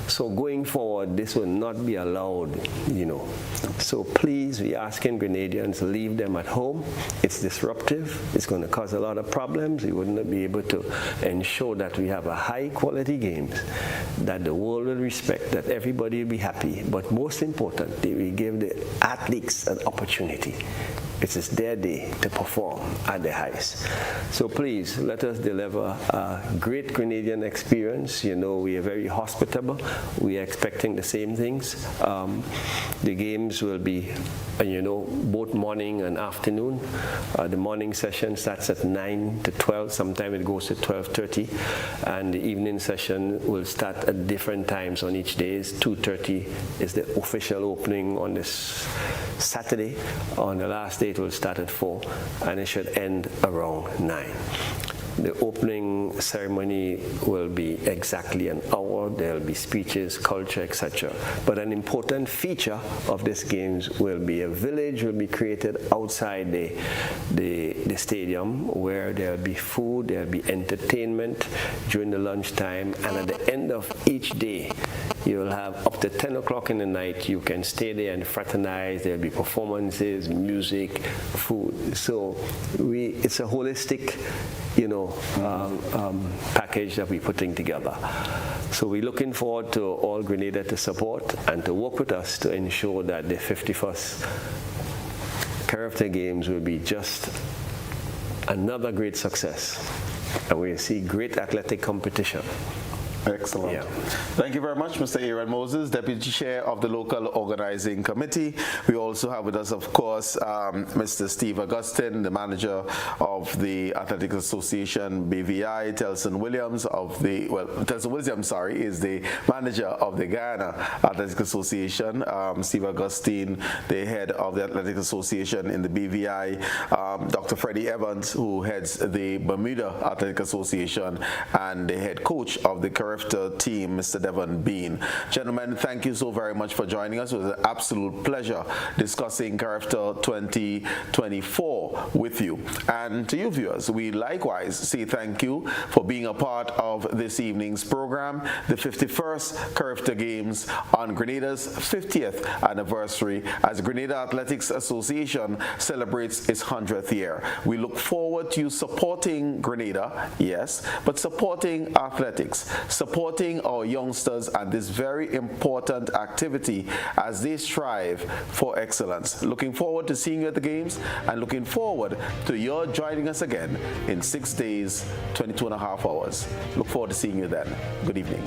So going forward, this will not be allowed, So please, we're asking Grenadians, leave them at home. It's disruptive. It's going to cause a lot of problems. We wouldn't be able to ensure that we have a high-quality games, that the world will respect, that everybody will be happy. But most importantly, we give the athletes an opportunity. It is their day to perform at the highest. So please, let us deliver a great Grenadian experience. We are very hospitable. We are expecting the same things. The games will be, both morning and afternoon. The morning session starts at 9 to 12. Sometimes it goes to 12:30. And the evening session will start at different times on each day. 2:30 is the official opening on this Saturday. On the last day, it will start at 4, and it should end around 9. The opening ceremony will be exactly an hour. There will be speeches, culture, etc. But an important feature of these games will be a village will be created outside the stadium, where there will be food, there will be entertainment during the lunchtime, and at the end of each day, you will have up to 10 o'clock in the night. You can stay there and fraternize. There will be performances, music, food. So it's a holistic, package that we're putting together. So we're looking forward to all Grenada to support and to work with us to ensure that the 51st CARIFTA Games will be just another great success. And we'll see great athletic competition Excellent. Yeah. Thank you very much, Mr. Aaron Moses, Deputy Chair of the Local Organizing Committee. We also have with us, of course, Mr. Steve Augustine, the manager of the Athletics Association, BVI. Thelson Williams is the manager of the Guyana Athletics Association. Steve Augustine, the head of the Athletics Association in the BVI. Dr. Freddy Evans, who heads the Bermuda Athletic Association, and the head coach of the CARIFTA team, Mr. Devon. Gentlemen, thank you so very much for joining us. It was an absolute pleasure discussing CARIFTA 2024 with you. And to you viewers, we likewise say thank you for being a part of this evening's program, the 51st CARIFTA Games on Grenada's 50th anniversary as Grenada Athletics Association celebrates its 100th year. We look forward to you supporting Grenada, yes, but supporting athletics, supporting our youngsters and this very important activity as they strive for excellence. Looking forward to seeing you at the games and looking forward to your joining us again in 6 days, 22.5 hours. Look forward to seeing you then. Good evening.